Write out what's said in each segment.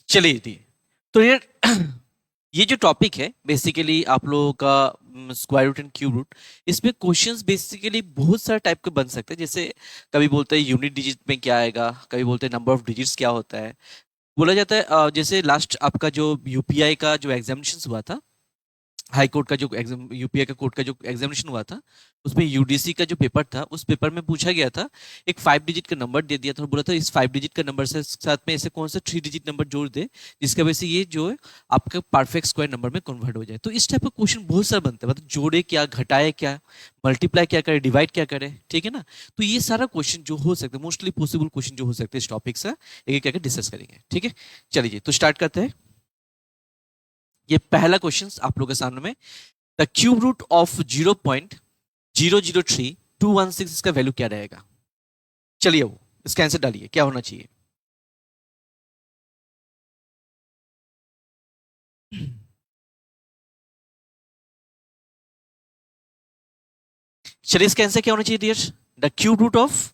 चलिए दी। तो ये जो टॉपिक है बेसिकली आप लोगों का square root and cube root, इसमें क्वेश्चंस बेसिकली बहुत सारे टाइप के बन सकते हैं। जैसे कभी बोलते हैं यूनिट डिजिट में क्या आएगा, कभी बोलते हैं नंबर ऑफ डिजिट्स क्या होता है। बोला जाता है जैसे लास्ट आपका जो यूपीआई का जो एग्जामिनेशन हुआ था, हाई कोर्ट का जो एग्जाम, यूपीए का कोर्ट का जो एग्जामिनेशन हुआ था, उसमें यूडीसी का जो पेपर था, उस पेपर में पूछा गया था, एक 5 डिजिट का नंबर दे दिया था और बोला था इस 5 डिजिट का नंबर से साथ में ऐसे कौन सा 3 डिजिट नंबर जोड़ दे जिसकी वजह से ये जो है आपका परफेक्ट स्क्वायर नंबर में कन्वर्ट हो जाए। तो इस टाइप का क्वेश्चन बहुत सारे बनते हैं, मतलब जोड़े क्या, घटाए क्या, मल्टीप्लाई क्या करे, डिवाइड क्या करे, ठीक है ना। तो ये सारा क्वेश्चन जो हो सकते हैं, मोस्टली पॉसिबल क्वेश्चन जो हो सकते हैं इस टॉपिक से एक एक करके डिस्कस करेंगे, ठीक है। चलिए तो स्टार्ट करते हैं। ये पहला क्वेश्चन आप लोगों के सामने में, द क्यूब रूट ऑफ 0.003216 इसका वैल्यू क्या रहेगा। चलिए वो इसका आंसर डालिए, क्या होना चाहिए। चलिए इसका आंसर क्या होना चाहिए dear. The cube root of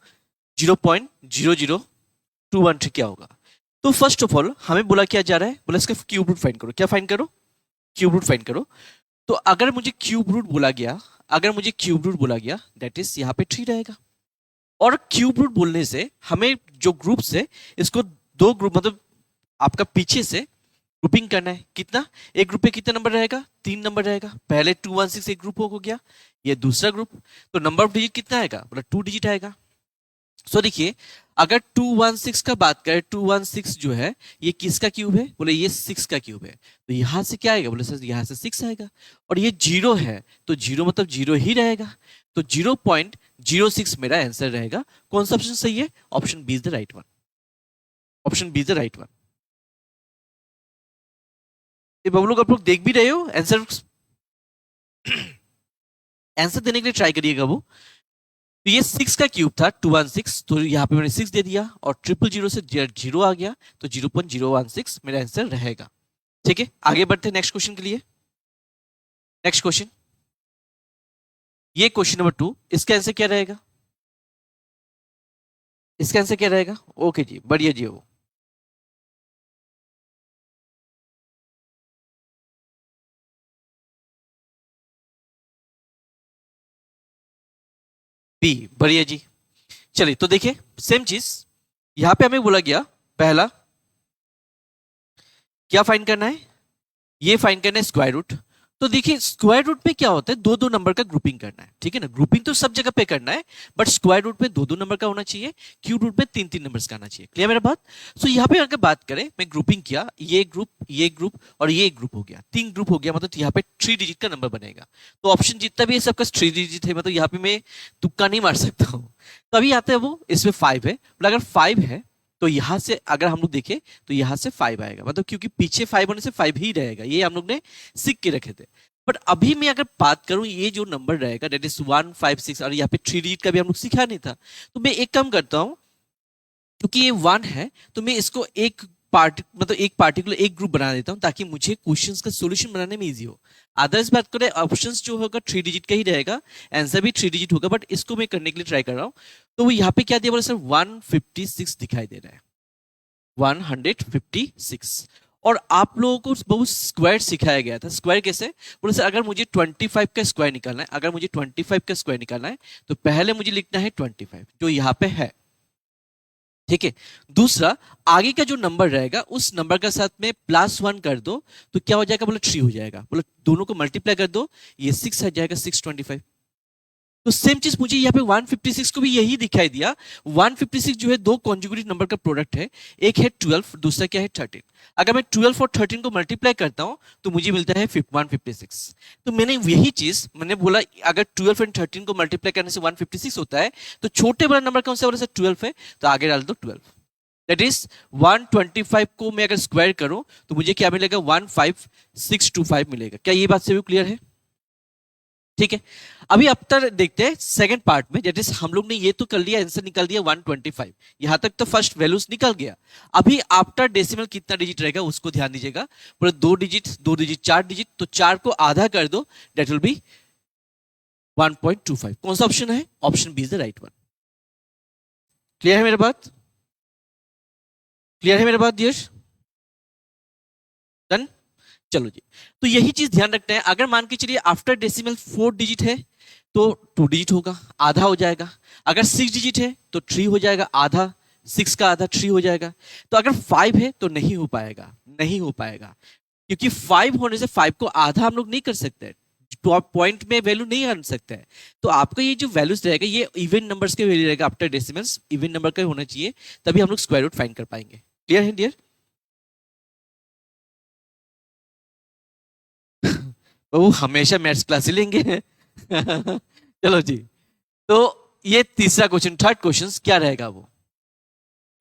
0.00213 क्या होगा। तो फर्स्ट ऑफ ऑल हमें बोला क्या जा रहा है, बोला इसका क्यूब रूट फाइंड करो। क्या फाइंड करो, क्यूब रूट फाइंड करो। तो अगर मुझे क्यूब रूट बोला गया, अगर मुझे क्यूब रूट बोला गया दैट इज यहाँ पे 3 रहेगा। और क्यूब रूट बोलने से हमें जो ग्रुप्स है इसको दो ग्रुप, मतलब आपका पीछे से ग्रुपिंग करना है। कितना, एक ग्रुप पे कितना नंबर रहेगा, 3 नंबर रहेगा। पहले 216 एक ग्रुप हो गया, ये दूसरा ग्रुप। तो नंबर ऑफ डिजिट कितना आएगा, बोला 2 डिजिट आएगा। सो देखिए, अगर 216 का बात करें, 216 जो है ये किसका क्यूब है, बोले ये 6 का क्यूब है। तो यहां से क्या आएगा, बोले सर यहां से 6 आएगा। और ये 0 है तो 0 मतलब 0 ही रहेगा। तो 0.06 मेरा आंसर रहेगा। कौन सा ऑप्शन सही है, option B is the right one. Option B is the right one. ये बबलू आप लोग देख भी रहे हो आंसर, आंसर देने के लिए ट्राई करिएगा वो। तो ये 6 का क्यूब था 216, तो यहाँ पे मैंने 6 दे दिया और 000 से 0 आ गया, तो 0.016 मेरा आंसर रहेगा। ठीक है, आगे बढ़ते हैं नेक्स्ट क्वेश्चन के लिए। नेक्स्ट क्वेश्चन, ये क्वेश्चन नंबर 2, इसका आंसर क्या रहेगा, इसका आंसर क्या रहेगा। ओके जी, बढ़िया जी। वो बी, बढ़िया जी। चलिए तो देखिए, सेम चीज यहां पे हमें बोला गया, पहला क्या फाइंड करना है, ये फाइंड करना है स्क्वायर रूट। तो देखिए स्क्वायर रूट में क्या होता है, दो दो नंबर का ग्रुपिंग करना है, ठीक है ना। ग्रुपिंग तो सब जगह पे करना है, बट स्क्वायर रूट में दो दो नंबर का होना चाहिए, क्यूब रूट में तीन तीन नंबर का आना चाहिए। क्लियर मेरा बात। सो यहाँ पे अगर बात करें, मैं ग्रुपिंग किया, ये ग्रुप, ये ग्रुप और ये ग्रुप हो गया, 3 ग्रुप हो गया, मतलब यहाँ पे 3 डिजिट का नंबर बनेगा। तो ऑप्शन जितना भी है सबका 3 डिजिट है, मतलब यहाँ पे मैं तुक्का नहीं मार सकता हूँ। तो अभी आता है वो, इसमें 5 है, मतलब अगर 5 है तो यहां से अगर हम लोग देखें तो यहां से 5 आएगा, मतलब क्योंकि पीछे 5 होने से 5 ही रहेगा, ये हम लोग ने सीख के रखे थे। बट अभी मैं अगर बात करूं, ये जो नंबर रहेगा डेट इज 156, और यहाँ पे 3 डिजिट का भी हम लोग सीखा नहीं था। तो मैं एक काम करता हूं, क्योंकि ये 1 है तो मैं इसको एक पार्ट, मतलब एक पार्टिकुलर एक ग्रुप बना देता हूं ताकि मुझे क्वेश्चंस का सॉल्यूशन बनाने में इजी हो। अदर्स बात करें, ऑप्शंस जो होगा 3 डिजिट का ही रहेगा, आंसर भी 3 डिजिट होगा, बट इसको मैं करने के लिए ट्राई कर रहा हूँ। तो वो यहाँ पे क्या दिया, बोले सर 156 दिखाई दे रहा है, 156। और आप लोगों को बहुत स्क्वायर सिखाया गया था। स्क्वायर कैसे, बोले सर अगर मुझे 25 का स्क्वायर निकालना है, अगर मुझे 25 का स्क्वायर निकालना है तो पहले मुझे लिखना है 25 जो यहाँ पे है, ठीक है। दूसरा, आगे का जो नंबर रहेगा उस नंबर का साथ में +1 कर दो, तो क्या हो जाएगा, बोले 3 हो जाएगा। बोले दोनों को मल्टीप्लाई कर दो, ये 6 आ जाएगा, 625। तो सेम चीज मुझे यहाँ पे 156 को भी यही दिखाई दिया। 156 जो है दो कॉन्जुगेटिव नंबर का प्रोडक्ट है, एक है 12, दूसरा क्या है 13। अगर मैं 12 और 13 को मल्टीप्लाई करता हूं तो मुझे मिलता है 156। तो मैंने यही चीज मैंने बोला, अगर 12 एंड 13 को मल्टीप्लाई करने से 156 होता है तो छोटे बड़ा नंबर कौन सा, बोला सर 12 है, तो आगे डाल दो 12। दैट इज 125 को मैं अगर स्क्वायर करूं तो मुझे क्या मिलेगा, 15625 मिलेगा। क्या ये बात से भी क्लियर है, ठीक है। अभी अब तक देखते हैं सेकंड पार्ट में, जैसे हम लोग ने ये तो कर लिया, आंसर निकाल दिया 125, यहां तक तो फर्स्ट वैल्यूज निकल गया। अभी आफ्टर डेसिमल कितना डिजिट रहेगा उसको ध्यान दीजिएगा। पूरे 2 डिजिट, 2 डिजिट, 4 डिजिट, तो 4 को आधा कर दो, दैट विल बी 1.25। कौन सा ऑप्शन है, option B is the right one. Clear है मेरी बात, क्लियर है मेरी बात यश। चलो जी, तो यही चीज ध्यान रखते हैं। अगर मान के चलिए आफ्टर डेसिमल 4 डिजिट है तो 2 डिजिट होगा, आधा हो जाएगा। अगर 6 डिजिट है तो 3 हो जाएगा, आधा, 6 का आधा 3 हो जाएगा। तो अगर 5 है तो नहीं हो पाएगा, नहीं हो पाएगा, क्योंकि 5 होने से 5 को आधा हम लोग नहीं कर सकते, तो आप पॉइंट में वैल्यू नहीं आन सकते हैं। तो आपका ये जो वैल्यूज रहेगा ये इवन नंबर्स के वैल्यू रहेगा, आफ्टर डेसिमल्स इवन नंबर का होना चाहिए, तभी हम लोग स्क्वायर रूट फाइंड कर पाएंगे। क्लियर है डियर? वो हमेशा मैथ्स क्लास ही लेंगे। चलो जी, तो ये तीसरा क्वेश्चन, थर्ड क्वेश्चन क्या रहेगा वो,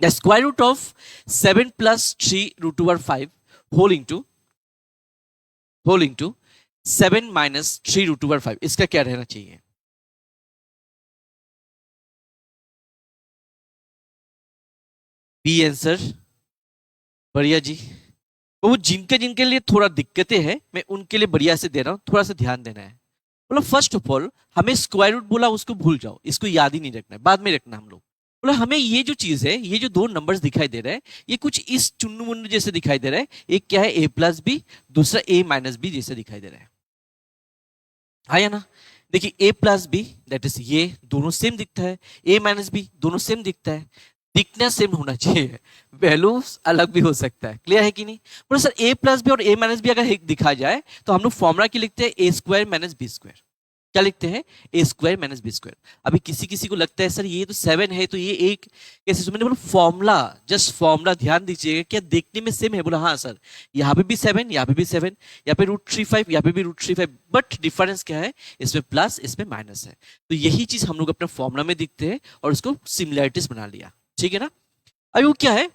the square root of 7 plus 3 root over 5 whole into 7 minus 3 root over 5, इसका क्या रहना चाहिए? B answer. बढ़िया जी। वो जिनके जिनके लिए थोड़ा दिक्कतें हैं मैं उनके लिए बढ़िया से दे रहा हूं, थोड़ा सा ध्यान देना है। बोला फर्स्ट ऑफ ऑल हमें स्क्वायर रूट बोला उसको भूल जाओ, इसको याद ही नहीं रखना है, बाद में रखना हम लोग। बोला हमें ये जो चीज है, ये जो दो नंबर्स दिखाई दे रहे हैं, ये कुछ इस चुन्नू मुन्नू जैसे दिखाई दे रहा है। एक क्या है ए प्लस बी, दूसरा ए माइनस बी जैसे दिखाई दे रहा है। हाँ या ना? देखिए ए प्लस बी दैट इज ये दोनों सेम दिखता है, ए माइनस बी दोनों सेम दिखता है। दिखना सेम होना चाहिए, वैल्यूज अलग भी हो सकता है। क्लियर है कि नहीं? बोलो सर ए प्लस बी और ए माइनस बी अगर दिखा जाए तो हम लोग फॉर्मुला की लिखते हैं ए स्क्वायर माइनस बी स्क्वायर। क्या लिखते हैं? ए स्क्वायर माइनस बी स्क्वायर। अभी किसी किसी को लगता है सर ये तो 7 है तो ये एक कैसे, मैंने बोला फॉर्मुला, जस्ट फॉर्मुला ध्यान दीजिएगा, क्या देखने में सेम है? बोला हाँ सर, यहाँ पे भी 7, यहाँ पे भी 7, यहाँ पे √35, यहाँ पे भी √35, बट डिफरेंस क्या है, इसमें प्लस इसमें माइनस है। तो यही चीज हम लोग अपने फॉर्मुला में दिखते हैं और उसको सिमिलैरिटीज बना लिया। ठीक है ना? अभी वो क्या है,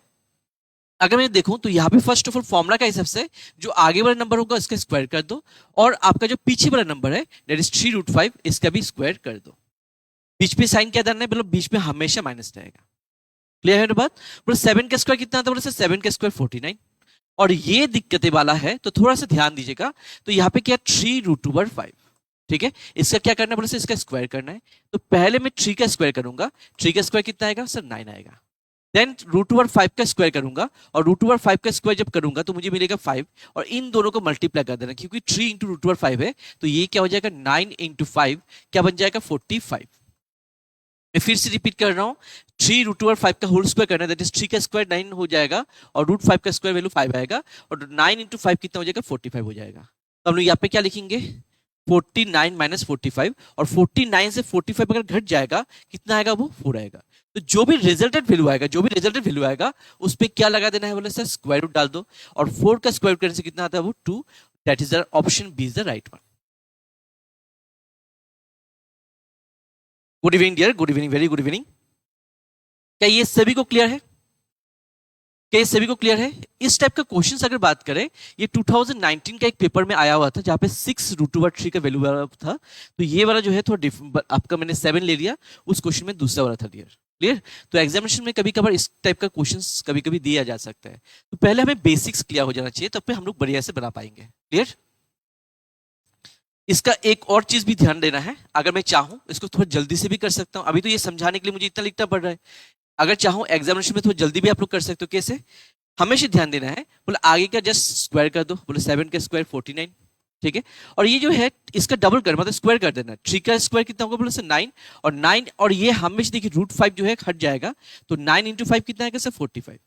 अगर मैं देखूं तो यहाँ पे फर्स्ट ऑफ ऑल फॉर्मुला का हिसाब से जो आगे वाला नंबर होगा इसका स्क्वायर कर दो, और आपका जो पीछे वाला नंबर है दैट इज 3√5, इसका भी स्क्वायर कर दो। बीच पे साइन क्या करना है, मतलब बीच में हमेशा माइनस रहेगा। क्लियर है ना बात? बोले 7 का स्क्वायर कितना था? बोले 7 का स्क्वायर 49, और ये दिक्कतें वाला है तो थोड़ा सा ध्यान दीजिएगा। तो यहाँ पे क्या 3√5, ठीक है, इसका क्या करना है? बोले इसका स्क्वायर करना है। तो पहले मैं 3 का स्क्वायर करूंगा, 3 का स्क्वायर कितना आएगा सर? 9 आएगा। देन √5 का स्क्वायर करूंगा, और √5 का स्क्वायर जब करूंगा तो मुझे मिलेगा 5, और इन दोनों को मल्टीप्लाई कर देना, क्योंकि 3 इंटू √5 है तो ये क्या हो जाएगा 9 इंटू 5, क्या बन जाएगा 45। मैं फिर से रिपीट कर रहा हूं, 3√5 का होल स्क्वायर करना है, दैट इज 3 का स्क्वायर 9 हो जाएगा, और √5 का स्क्वायर वैल्यू 5 आएगा, और 9 इंटू 5 कितना हो जाएगा 45 हो जाएगा। तो हम लोग यहाँ पे क्या लिखेंगे 49 माइनस 45, और 49 से 45 अगर घट जाएगा कितना आएगा? वो 4 आएगा। तो जो भी रिजल्टेड वैल्यू आएगा, जो भी रिजल्टेड वैल्यू आएगा उस पे क्या लगा देना है? बोले सर स्क्वायर रूट डाल दो, और 4 का स्क्वायर रूट करने से कितना आता है? वो 2। That is the option B is the right one. Good evening dear, good evening, very good evening. क्या ये सभी को क्लियर है? क्या ये सभी को क्लियर है? इस टाइप का क्वेश्चन अगर बात करें, ये 2019 का एक पेपर में आया हुआ था जहां पे 6√3 का वैल्यू वाला था। तो ये वाला जो है थोड़ा आपका मैंने 7 ले लिया, उस क्वेश्चन में दूसरा वाला था डियर। क्लियर? तो एग्जामिनेशन में कभी कभार इस टाइप का क्वेश्चन कभी कभी दिया जा सकता है। तो पहले हमें बेसिक्स क्लियर हो जाना चाहिए, तब पे हम लोग बढ़िया से बना पाएंगे। क्लियर? इसका एक और चीज भी ध्यान देना है, अगर मैं चाहूं इसको थोड़ा जल्दी से भी कर सकता हूं। अभी तो ये समझाने के लिए मुझे इतना लिखना पड़ रहा है, अगर चाहूं एग्जामिनेशन में थोड़ा जल्दी भी आप लोग कर सकते हो। कैसे? हमेशा ध्यान देना है, बोले आगे का जस्ट स्क्वायर कर दो, बोले 7 का स्क्वायर 49, ठीक है, और ये जो है इसका डबल कर मतलब स्क्वायर कर देना। 3 का स्क्वायर कितना होगा? बोले सर 9, और 9 और ये हमेशा देखिए √5 जो है हट जाएगा, तो 9 इंटू 5 कितना आएगा सर? 45।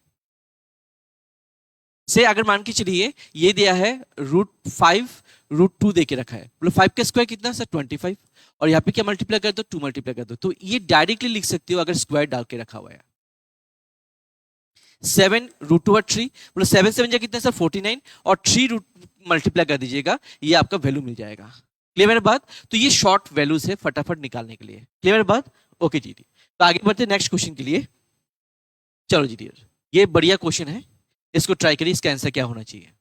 से अगर मान के चलिए ये दिया है √5 √2 दे के रखा है, बोले 5 का स्क्वायर कितना सर? 25, और यहाँ पे क्या मल्टीप्लाई कर दो? 2 मल्टीप्लाई कर दो। तो ये डायरेक्टली लिख सकते हो अगर स्क्वायर डाल के रखा हुआ है। 7√3, बोले 7 7 जा कितना सर? 49, और 3 रूट मल्टीप्लाई कर दीजिएगा, ये आपका वैल्यू मिल जाएगा। क्लियर मेरे बात? तो ये शॉर्ट वैल्यूज है फटाफट निकालने के लिए। क्लियर मेरे बात? ओके जी। तो आगे बढ़ते नेक्स्ट क्वेश्चन के लिए। चलो जी डियर, ये बढ़िया क्वेश्चन है, इसको ट्राई करिए, इसका आंसर क्या होना चाहिए।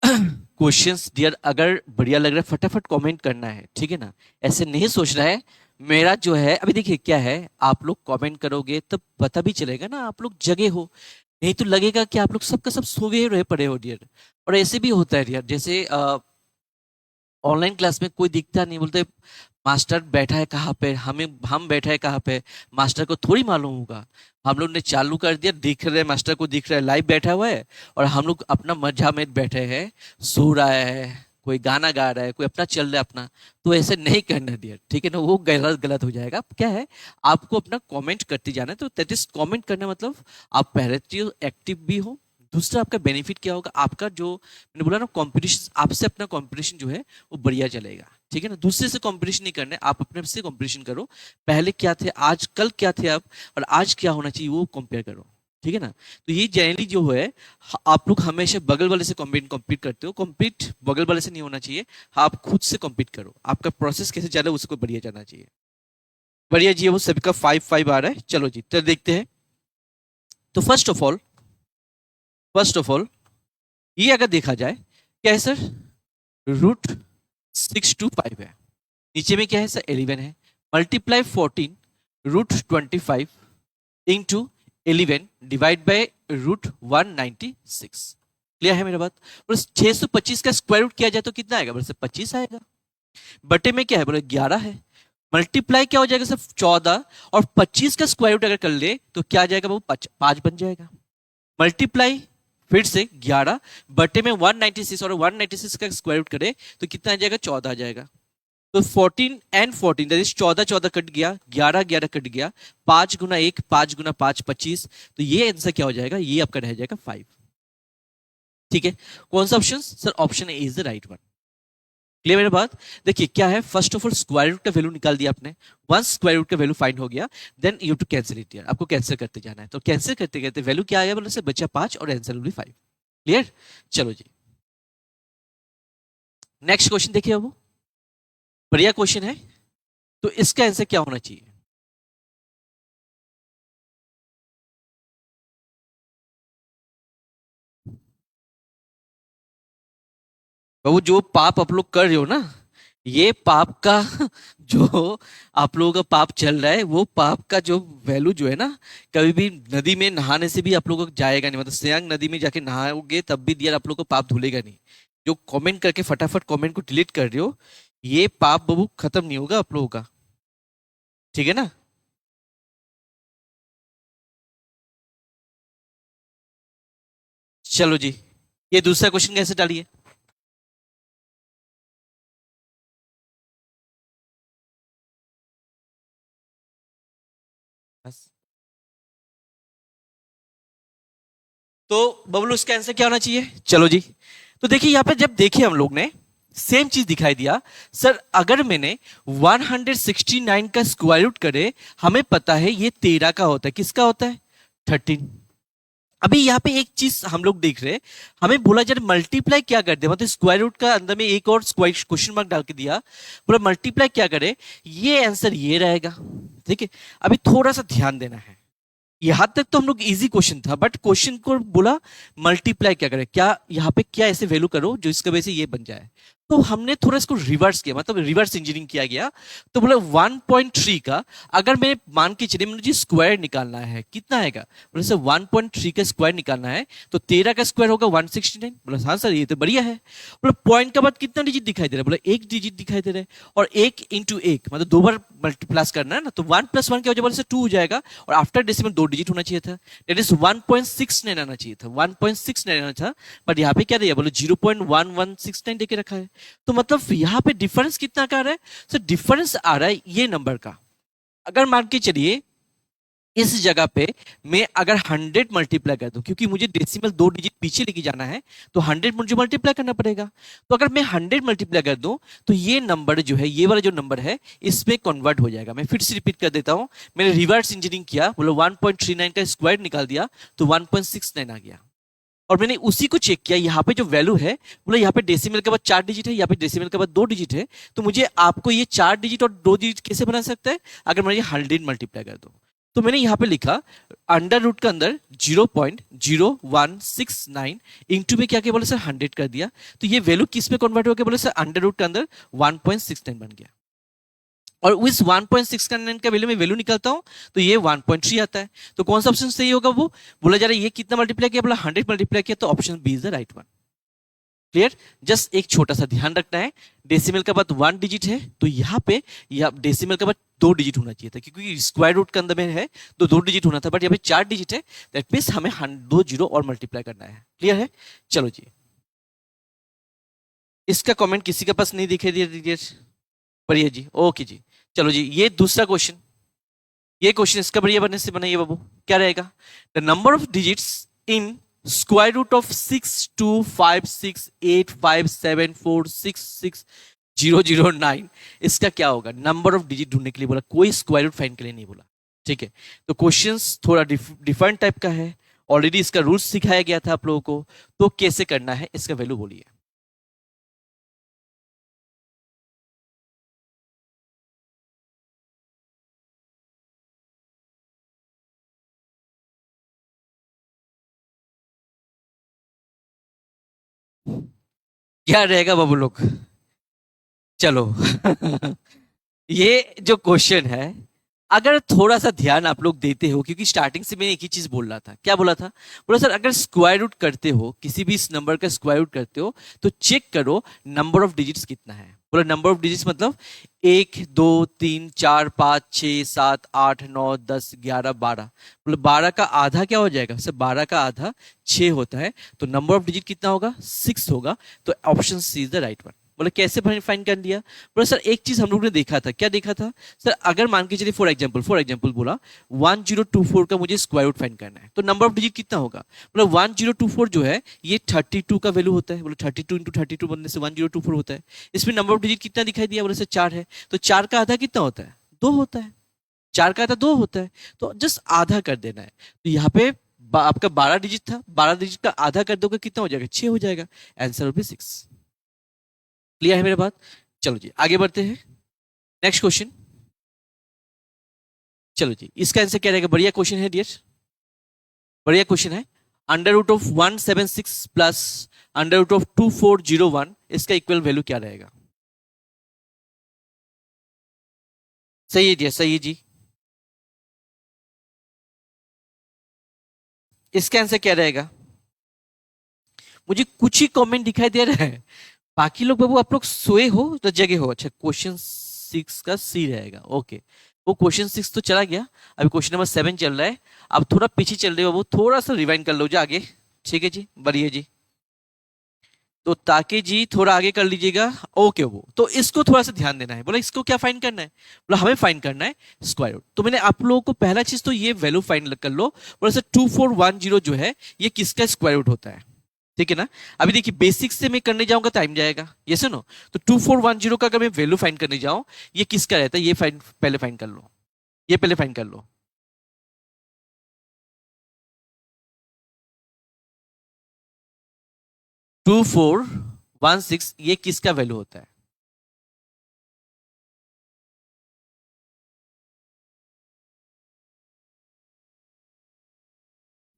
क्वेश्चंस डियर अगर बढ़िया लग रहा है फटाफट कमेंट करना है, ठीक है ना? ऐसे नहीं सोच रहा है मेरा जो है। अभी देखिए क्या है, आप लोग कमेंट करोगे तब पता भी चलेगा ना आप लोग जगे हो, नहीं तो लगेगा कि आप लोग सबका सब सो गए रहे पड़े हो डियर। और ऐसे भी होता है डियर, जैसे ऑनलाइन क्लास में कोई दिखता नहीं, बोलते मास्टर बैठा है कहाँ पे, हम बैठे हैं कहाँ पे, मास्टर को थोड़ी मालूम होगा। हम लोग ने चालू कर दिया, दिख रहे मास्टर को, दिख रहा है लाइव बैठा हुआ है, और हम लोग अपना मजा में बैठे हैं, सो रहा है, कोई गाना गा रहा है, कोई अपना चल रहा है अपना। तो ऐसे नहीं करना डियर, ठीक है ना, वो गलत गलत हो जाएगा। क्या है, आपको अपना कमेंट करते जाना है। तो दैट इज कमेंट करना मतलब आप पहले तो एक्टिव भी हो, दूसरा आपका बेनिफिट क्या होगा, आपका जो मैंने बोला ना कंपटीशन, आपसे अपना कंपटीशन जो है वो बढ़िया चलेगा, ठीक है ना। दूसरे से कंपटीशन नहीं करना है, आप अपने से कंपटीशन करो। पहले क्या थे, आज कल क्या थे आप, और आज क्या होना चाहिए वो कंपेयर करो, ठीक है ना। तो ये जनरली जो है, आप लोग हमेशा बगल वाले से कम्पीट करते हो, कम्पीट बगल वाले से नहीं होना चाहिए। आप खुद से कम्पीट करो, आपका प्रोसेस कैसे चल रहा है उसको बढ़िया जाना चाहिए। बढ़िया जी, वो सबका 5-5 आ रहा है। चलो जी, तो देखते हैं। तो फर्स्ट ऑफ ऑल ये अगर देखा जाए, क्या है सर, √625 है। नीचे में क्या है सर, 11 है। Multiply 14 √25 into 11 divide by √196। Clear है मेरा बात। बोले 625 का स्क्वायर रूट किया जाए तो कितना आएगा, बोले 25 आएगा। बटे में क्या है, बोले 11 है। मल्टीप्लाई क्या हो जाएगा सर, 14, और 25 का स्क्वायर रूट अगर कर ले तो क्या आ जाएगा, वो 5 बन जाएगा। मल्टीप्लाई फिर से 11 बटे में 196, और 196 का स्क्वायर रूट करे तो कितना आ जाएगा, 14 आ जाएगा। तो 14 एंड 14 दैट इज 14 14 कट गया, 11 11 कट गया, 5 गुना 1 5 गुना 5 25। तो ये आंसर क्या हो जाएगा, ये आपका रह जाएगा 5। ठीक है, कौन सा option sir, option A is the right one. Clear मेरे बात। देखिए क्या है, first of all square root का वैल्यू निकाल दिया आपने, वंस स्क्वायर रूट का वैल्यू फाइंड हो गया, then you to cancel it यार, आपको कैंसिल करते जाना है। तो कैंसिल करते करते वैल्यू क्या आया, बोले से बचा 5 और आंसर विल बी 5। क्लियर। चलो जी, नेक्स्ट क्वेश्चन देखिए। अब बढ़िया क्वेश्चन है, तो इसका आंसर क्या होना चाहिए। बाबू जो पाप आप लोग कर रहे हो ना, ये पाप का जो आप लोगों का पाप चल रहा है, वो पाप का जो वैल्यू जो है ना, कभी भी नदी में नहाने से भी आप लोगों को जाएगा नहीं। मतलब सियांग नदी में जाके नहाओगे तब भी दिया आप लोगों को पाप धुलेगा नहीं। जो कमेंट करके फटाफट कमेंट को डिलीट कर रहे हो, ये पाप बाबू खत्म नहीं होगा आप लोगों का, ठीक है ना। चलो जी, ये दूसरा क्वेश्चन कैसे डालिए। बस। तो बबलू इसका आंसर क्या होना चाहिए, चलो जी। तो देखिए यहाँ पे जब देखिए हम लोग ने सेम चीज दिखाई दिया, सर अगर मैंने 169 का स्क्वायर रूट करे, हमें पता है ये 13 का होता है, किसका होता है, 13। अभी यहाँ पे एक चीज हम लोग देख रहे हैं, हमें बोला जब मल्टीप्लाई क्या करते हैं, मतलब स्क्वायर रूट का अंदर में एक और स्क्वायर क्वेश्चन मार्क डाल के दिया, बोला मल्टीप्लाई क्या करे, ये आंसर ये रहेगा। ठीक है, अभी थोड़ा सा ध्यान देना है। यहां तक तो हम लोग इजी क्वेश्चन था, बट क्वेश्चन को बोला मल्टीप्लाई क्या करे, क्या यहाँ पे क्या ऐसे वैल्यू करो जो इसके वजह से ये बन जाए। तो हमने थोड़ा इसको रिवर्स किया, मतलब रिवर्स इंजीनियरिंग किया गया। तो बोला 1.3 का अगर मैं मान के चलिए मुझे स्क्वायर निकालना है, कितना आएगा, बोले सर 1.3 का स्क्वायर निकालना है तो 13 का स्क्वायर होगा 169। बोला हाँ सर ये तो बढ़िया है। बोला पॉइंट का बाद कितना डिजिट दिखाई दे रहा है, बोला एक डिजिट दिखाई दे रहा है, और एक इंटू एक मतलब 2 बार मल्टीप्लस करना है ना, तो 1 + 1 क्या हो जाएगा, बोले सर 2 हो जाएगा, और आफ्टर डेसिमल 2 डिजिट होना चाहिए था, दैट इज 1.69 आना चाहिए था, 1.69 आना था। बट यहाँ पे क्या दिया, बोले 0.1169 देके रखा है। तो मतलब यहाँ पे डिफरेंस कितना का आ रहा है, सर डिफरेंस आ रहा है ये नंबर का। अगर मान के चलिए इस जगह पे मैं अगर 100 मल्टीप्लाई कर दूं, क्योंकि मुझे डेसिमल 2 डिजिट पीछे लेके जाना है, तो 100 मुझे मल्टीप्लाई करना पड़ेगा। तो अगर मैं 100 मल्टीप्लाई कर दूं तो ये नंबर जो है, ये वाला जो नंबर है, इसमें कन्वर्ट हो जाएगा। मैं फिर से रिपीट कर देता हूं, मैंने रिवर्स इंजीनियरिंग किया, बोलो 1.39 का स्क्वायर निकाल दिया तो 1.69 आ गया। और मैंने उसी को चेक किया, यहाँ पे जो वैल्यू है, बोला यहाँ पे डेसिमल के बाद 4 डिजिट है, यहाँ पे डेसिमल के बाद 2 डिजिट है, तो मुझे आपको ये 4 डिजिट और 2 डिजिट कैसे बना सकता है, अगर मैं ये 100 मल्टीप्लाई कर दूं। तो मैंने यहाँ पे लिखा अंडर रूट के अंदर 0.0169 इंटू में क्या किया, बोले सर 100 कर दिया, तो ये वैल्यू किस में कन्वर्ट हो गया, बोले सर अंडर रूट के अंदर 1.69 बन गया। और इस 1.69 का वैल्यू में वैल्यू निकालता हूं तो ये 1.3 आता है। तो कौन सा ऑप्शन सही होगा, वो बोला जा रहा है ये कितना मल्टीप्लाई किया, बोला 100 मल्टीप्लाई किया, तो option B is the right one. Clear? Just एक छोटा सा ध्यान रखना है, डेसिमल का बाद 1 डिजिट है तो यहाँ पे डेसिमल का बाद 2 डिजिट होना चाहिए था, क्योंकि स्क्वायर रूट के अंदर में है तो 2 डिजिट होना था, बट यहाँ पे 4 डिजिट है, दैट मीन्स हमें 2 जीरो और मल्टीप्लाई करना है। क्लियर है? चलो जी, इसका कमेंट किसी के पास नहीं दिखाई दे दीजिए। बढ़िया जी, ओके जी। चलो जी, ये दूसरा क्वेश्चन, ये क्वेश्चन इसका बढ़िया बनने से बनाइए बाबू। क्या रहेगा? The number of digits in square root of 6256857466009, इसका क्या होगा? नंबर ऑफ डिजिट ढूंढने के लिए बोला, कोई स्क्वायर रूट फाइंड के लिए नहीं बोला। ठीक है, तो क्वेश्चंस थोड़ा डिफरेंट टाइप का है, ऑलरेडी इसका रूल्स सिखाया गया था आप लोगों को, तो कैसे करना है इसका वैल्यू बोलिए। क्या रहेगा बाबू लोग? चलो ये जो क्वेश्चन है, अगर थोड़ा सा ध्यान आप लोग देते हो, क्योंकि स्टार्टिंग से मैं एक ही चीज बोल रहा था, क्या बोला था? बोला सर अगर स्क्वायर रूट करते हो, किसी भी इस नंबर का स्क्वायर रूट करते हो, तो चेक करो नंबर ऑफ डिजिट्स कितना है। बोला नंबर ऑफ डिजिट्स मतलब 1 2 3 4 5 6 7 8 9 10 11 12। बोला 12 का आधा क्या हो जाएगा सर? 12 का आधा 6 होता है, तो नंबर ऑफ डिजिट कितना होगा? 6 होगा। तो option C is the right one. बोले कैसे फाइंड कर दिया? बोले सर एक चीज हम लोग ने देखा था, क्या देखा था सर? अगर मान के चलिए फॉर एग्जांपल बोला 1024 का मुझे स्क्वायर रूट फाइंड करना है, तो नंबर ऑफ डिजिट कितना होगा? बोला 1024 जो है ये 32 का वैल्यू होता है। बोले 32 इंटू 32 बनने से 1024 होता है। इसमें नंबर ऑफ डिजिट कितना दिखाई दिया? बोले सर 4 है, तो 4 का आधा कितना होता है? 2 होता है। 4 का आधा 2 होता है, तो जस्ट आधा कर देना है। तो यहाँ पे आपका 12 डिजिट था, 12 डिजिट का आधा कर दोगे कितना हो जाएगा? 6 हो जाएगा। Answer will be 6। क्लियर है मेरे बात? चलो जी आगे बढ़ते हैं, नेक्स्ट क्वेश्चन। चलो जी, इसका आंसर क्या रहेगा? बढ़िया क्वेश्चन है डियर, बढ़िया क्वेश्चन है। Under root of 176 plus under root of 2401, इसका इक्वल वैल्यू क्या रहेगा? सही है डियर, सही है जी। इसका आंसर क्या रहेगा? मुझे कुछ ही कमेंट दिखाई दे रहा है, बाकी लोग बाबू आप लोग सोए हो तो जगह हो। अच्छा, क्वेश्चन 6 का सी रहेगा, ओके। वो क्वेश्चन 6 तो चला गया, अभी क्वेश्चन नंबर 7 चल रहा है। अब थोड़ा पीछे चल रहे हो बाबू, थोड़ा सा रिवाइंड कर लो जो आगे। ठीक है जी, बढ़िया जी। तो ताकि जी थोड़ा आगे कर लीजिएगा, ओके। वो तो इसको थोड़ा सा ध्यान देना है। बोला इसको क्या फाइंड करना है? बोला हमें फाइंड करना है स्क्वायर रूट। तो मैंने आप लोगों को पहला चीज तो ये वैल्यू फाइंड कर लो। बोला सर 2410 जो है ये किसका स्क्वायर रूट होता है? ठीक है ना? अभी देखिए बेसिक से मैं करने जाऊंगा टाइम जाएगा, ये सुनो। तो 2410 का अगर मैं वैल्यू फाइंड करने जाऊं, ये किसका रहता है? ये पहले फाइंड कर लो, ये पहले फाइंड कर लो। 2416 ये किसका वैल्यू होता है?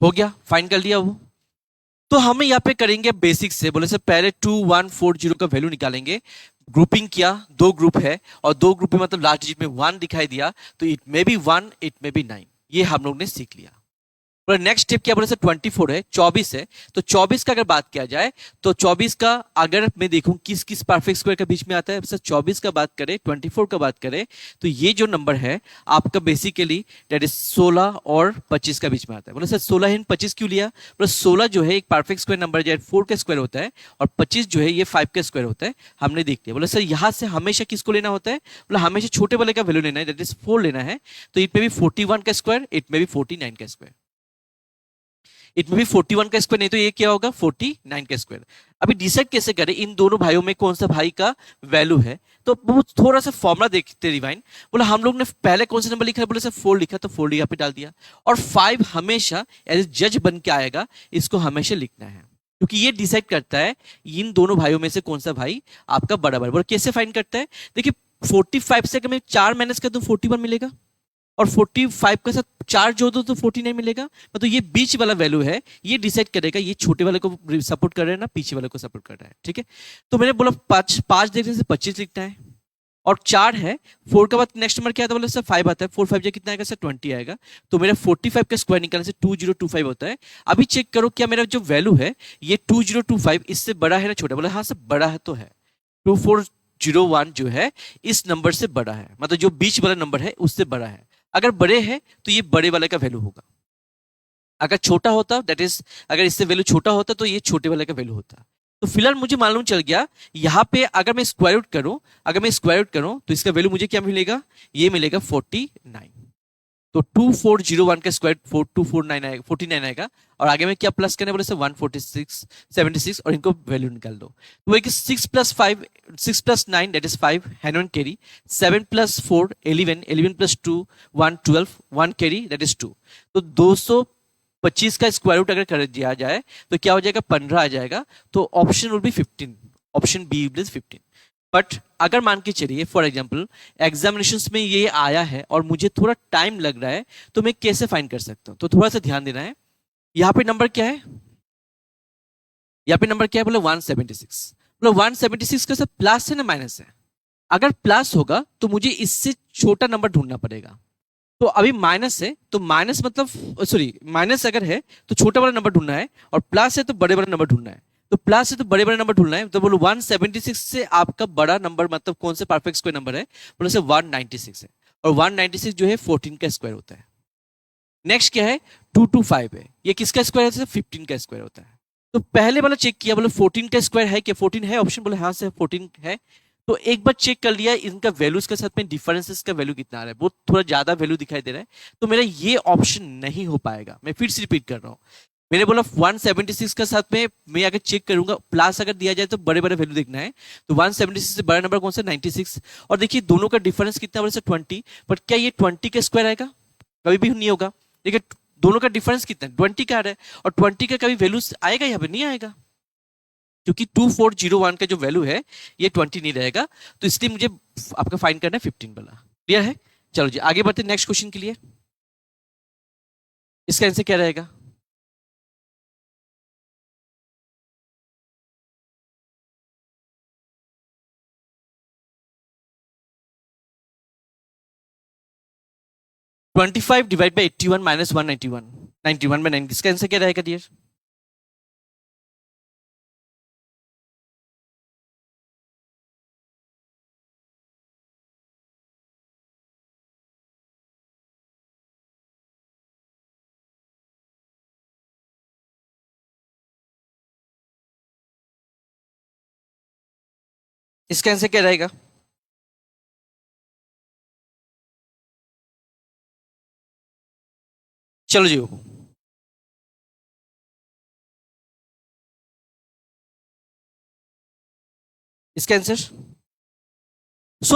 हो गया, फाइंड कर लिया वो। तो हमें यहाँ पे करेंगे बेसिक से। बोले से पहले 2140 का वैल्यू निकालेंगे। ग्रुपिंग किया, 2 ग्रुप है, और 2 ग्रुप में मतलब लास्ट डिजिट में 1 दिखाई दिया, तो it may be 1, it may be 9। ये हम लोग ने सीख लिया। नेक्स्ट स्टेप क्या बोले सर? 24 है, 24 है। तो 24 का अगर बात किया जाए, तो 24 का अगर मैं देखूं किस किस परफेक्ट स्क्वायर के बीच में आता है सर, 24 का बात करें, 24 का बात करें, तो ये जो नंबर है आपका बेसिकली दैट इज 16 और 25 का बीच में आता है। बोले सर 16 इन 25 क्यों लिया? बोले 16 जो है एक परफेक्ट स्क्वायर नंबर जो 4 का स्क्वायर होता है, और 25 जो है ये 5 का स्क्वायर होता है। हमने देख लिया। बोले सर यहां से हमेशा किसको लेना होता है? बोले हमेशा छोटे वाले का वैल्यू लेना है, दैट इज 4 लेना है। तो इट में भी 41 का स्क्वायर, इट में भी 49 का स्क्वायर। इट में भी 41 का स्क्वायर, नहीं तो ये क्या होगा? 49 का स्क्वायर। अभी डिसाइड कैसे करें इन दोनों भाइयों में कौन सा भाई का वैल्यू है? तो वो थोड़ा सा फॉर्मुला देखते रिवाइंड। बोला हम लोग ने पहले कौन सा नंबर लिखा है? बोले सर 4 लिखा, तो 4 यहाँ पे डाल दिया। और 5 हमेशा एज जज बन के आएगा, इसको हमेशा लिखना है, क्योंकि ये डिसाइड करता है इन दोनों भाइयों में से कौन सा भाई आपका बड़ा भाई। बोला कैसे फाइंड करता है? देखिए 45 से अगर मैं 4 माइनस कर दूं 41 मिलेगा, और 45 के साथ 4 जोड़ दो तो 49 मिलेगा। मतलब ये बीच वाला वैल्यू है, ये डिसाइड करेगा ये छोटे वाले को सपोर्ट कर रहा है ना पीछे वाले को सपोर्ट कर रहा है। ठीक है, तो मैंने बोला 5 देखने से 25 लिखना है। और 4 है, 4 के बाद नेक्स्ट नंबर क्या आता है बोले सर 5 आता है, 4 5 कितना आएगा सर 20 आएगा। तो मेरा 45 का स्क्वायर निकालने से 2025 होता है। अभी चेक करो क्या मेरा जो वैल्यू है ये 2025 इससे बड़ा है ना छोटा, बोले हाँ सर बड़ा है तो है। 2401 जो है इस नंबर से बड़ा है, मतलब जो बीच वाला नंबर है उससे बड़ा है। अगर बड़े है तो ये बड़े वाले का वैल्यू होगा, अगर छोटा होता दैट इज अगर इससे वैल्यू छोटा होता तो ये छोटे वाले का वैल्यू होता। तो फिलहाल मुझे मालूम चल गया यहां पे अगर मैं स्क्वायर रूट करूं, तो इसका वैल्यू मुझे क्या मिलेगा, ये मिलेगा 49। तो 2401 का स्क्वायर 4249 आएगा, 49 आएगा। और आगे में क्या प्लस करने बोले 146 76 और इनको वैल्यू निकाल दो। तो वो 6 plus 5 6 plus 9 that is 5 hand carry, 7 plus 4 11 11 plus 2 1 12 1 carry that is 2। तो 225 का स्क्वायर रूट अगर कर दिया जाए तो क्या हो जाएगा 15 आ जाएगा। तो option will be 15, option B will 15। But अगर मान के चलिए फॉर एग्जाम्पल एग्जामिनेशन में ये आया है और मुझे थोड़ा टाइम लग रहा है तो मैं कैसे फाइंड कर सकता हूं, तो थोड़ा सा ध्यान देना है। यहां पे नंबर क्या है, यहां पे नंबर क्या है बोले 176, बोले 176 का सब प्लस है ना माइनस है। अगर प्लस होगा तो मुझे इससे छोटा नंबर ढूंढना पड़ेगा। तो अभी माइनस है तो माइनस मतलब सॉरी माइनस अगर है तो छोटा वाला नंबर ढूंढना है, और प्लस है तो बड़े वाला नंबर ढूंढना है। तो प्लस है तो बड़े बड़े नंबर ढूंढना है, तो बोलो 176 से आपका बड़ा नंबर मतलब कौन से परफेक्ट स्क्वायर नंबर है, बोलो से 196 है। और 196 जो है 14 का स्क्वायर होता है। नेक्स्ट क्या है 225 है, ये किसका स्क्वायर है, 15 का स्क्वायर होता है। तो पहले वाला चेक किया बोले 14 का स्क्वायर है क्या, 14 है ऑप्शन, बोले हाँ से 14 है। तो एक बार चेक कर लिया इनका वैल्यूज के साथ में डिफरेंसेस का वैल्यू कितना आ रहा है, वो थोड़ा ज्यादा वैल्यू दिखाई दे रहा है। तो मेरा ये ऑप्शन नहीं हो पाएगा, मैं फिर से रिपीट कर रहा हूं। मैंने बोला 176 का साथ में मैं अगर चेक करूंगा प्लस अगर दिया जाए तो बड़े बड़े वैल्यू देखना है। तो 176 से बड़ा नंबर कौन सा 96, और देखिए दोनों का डिफरेंस कितना बड़ा 20। बट क्या ये 20 का स्क्वायर आएगा, कभी भी नहीं होगा। देखिए दोनों का डिफरेंस कितना है 20 का आ रहा है, और 20 का कभी वैल्यू आएगा यहाँ पे नहीं आएगा, क्योंकि 2401 का जो वैल्यू है ये 20 नहीं रहेगा। तो इसलिए मुझे आपका फाइंड करना है 15 वाला। क्लियर है, चलो जी आगे बढ़ते नेक्स्ट क्वेश्चन के लिए। इसका आंसर क्या रहेगा, 25 डिवाइड बाई 81 माइनस 191, 91/9, इसका आंसर क्या रहेगा डियर। इसका आंसर क्या रहेगा, चलो जी। इसका आंसर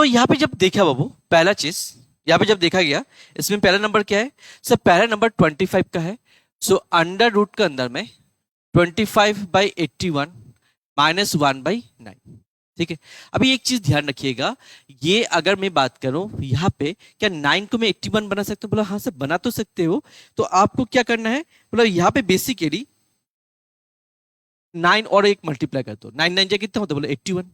यहां पे जब देखा बाबू पहला चीज, यहां पे जब देखा गया इसमें पहला नंबर क्या है सर, पहला नंबर 25 का है। अंडर रूट के अंदर में 25/81 माइनस 1/9। ठीक है, अभी एक चीज ध्यान रखिएगा, ये अगर मैं बात करूं यहाँ पे क्या 9 को मैं 81 बना सकता हूँ, बोला हाँ सर बना तो सकते हो। तो आपको क्या करना है, बोला यहाँ पे बेसिकली 9 और एक मल्टीप्लाई कर दो, 9 9 जा कितना होता है, बोला 81।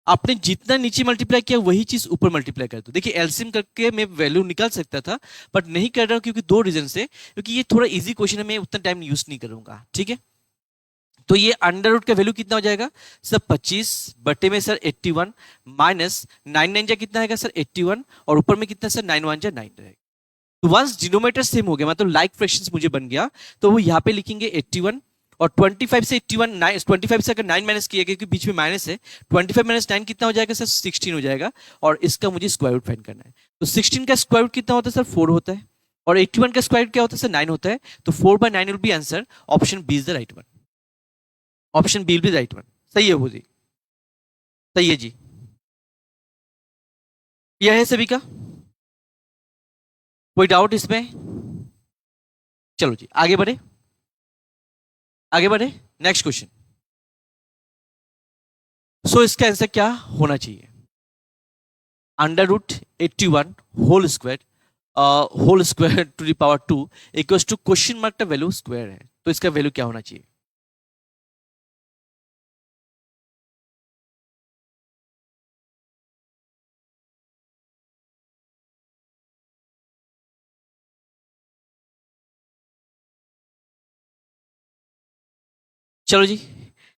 आपने जितना नीचे मल्टीप्लाई किया वही चीज ऊपर मल्टीप्लाई कर दो। देखिए एलसीएम करके मैं वैल्यू निकाल सकता था बट नहीं कर रहा हूं, क्योंकि दो रीजन से, क्योंकि ये थोड़ा इजी क्वेश्चन है, मैं उतना टाइम यूज नहीं करूंगा। ठीक है, तो ये अंडर रूट का वैल्यू कितना हो जाएगा सर 25 बटे में सर 81 माइनस 9 9 जा कितना आएगा सर 81, और ऊपर में कितना सर 9 1 जा 9 रहेगा। तो वंस डिनोमिनेटर सेम हो गया मतलब लाइक फ्रैक्शंस मुझे बन गया, तो वो यहाँ पे लिखेंगे 81, और 25 से 81 9, 25 से अगर 9 माइनस किया गया क्योंकि बीच में माइनस है, 25 माइनस 9 कितना हो जाएगा सर 16 हो जाएगा। और इसका मुझे स्क्वायर रूट फाइंड करना है। तो 16 का स्क्वायर रूट कितना होता है सर 4 होता है, और 81 का स्क्वायर रूट क्या होता है सर 9 होता है। तो 4/9 will be answer, option B is the right one, option B will be right one. सही है वो जी, सही है जी। यह है सभी का, कोई डाउट इसमें, चलो जी आगे बढ़े, आगे बढ़े नेक्स्ट क्वेश्चन। इसका आंसर क्या होना चाहिए, under root 81 whole square to the power 2 equals to question mark का वैल्यू स्क्वायर है। तो इसका वैल्यू क्या होना चाहिए, चलो जी।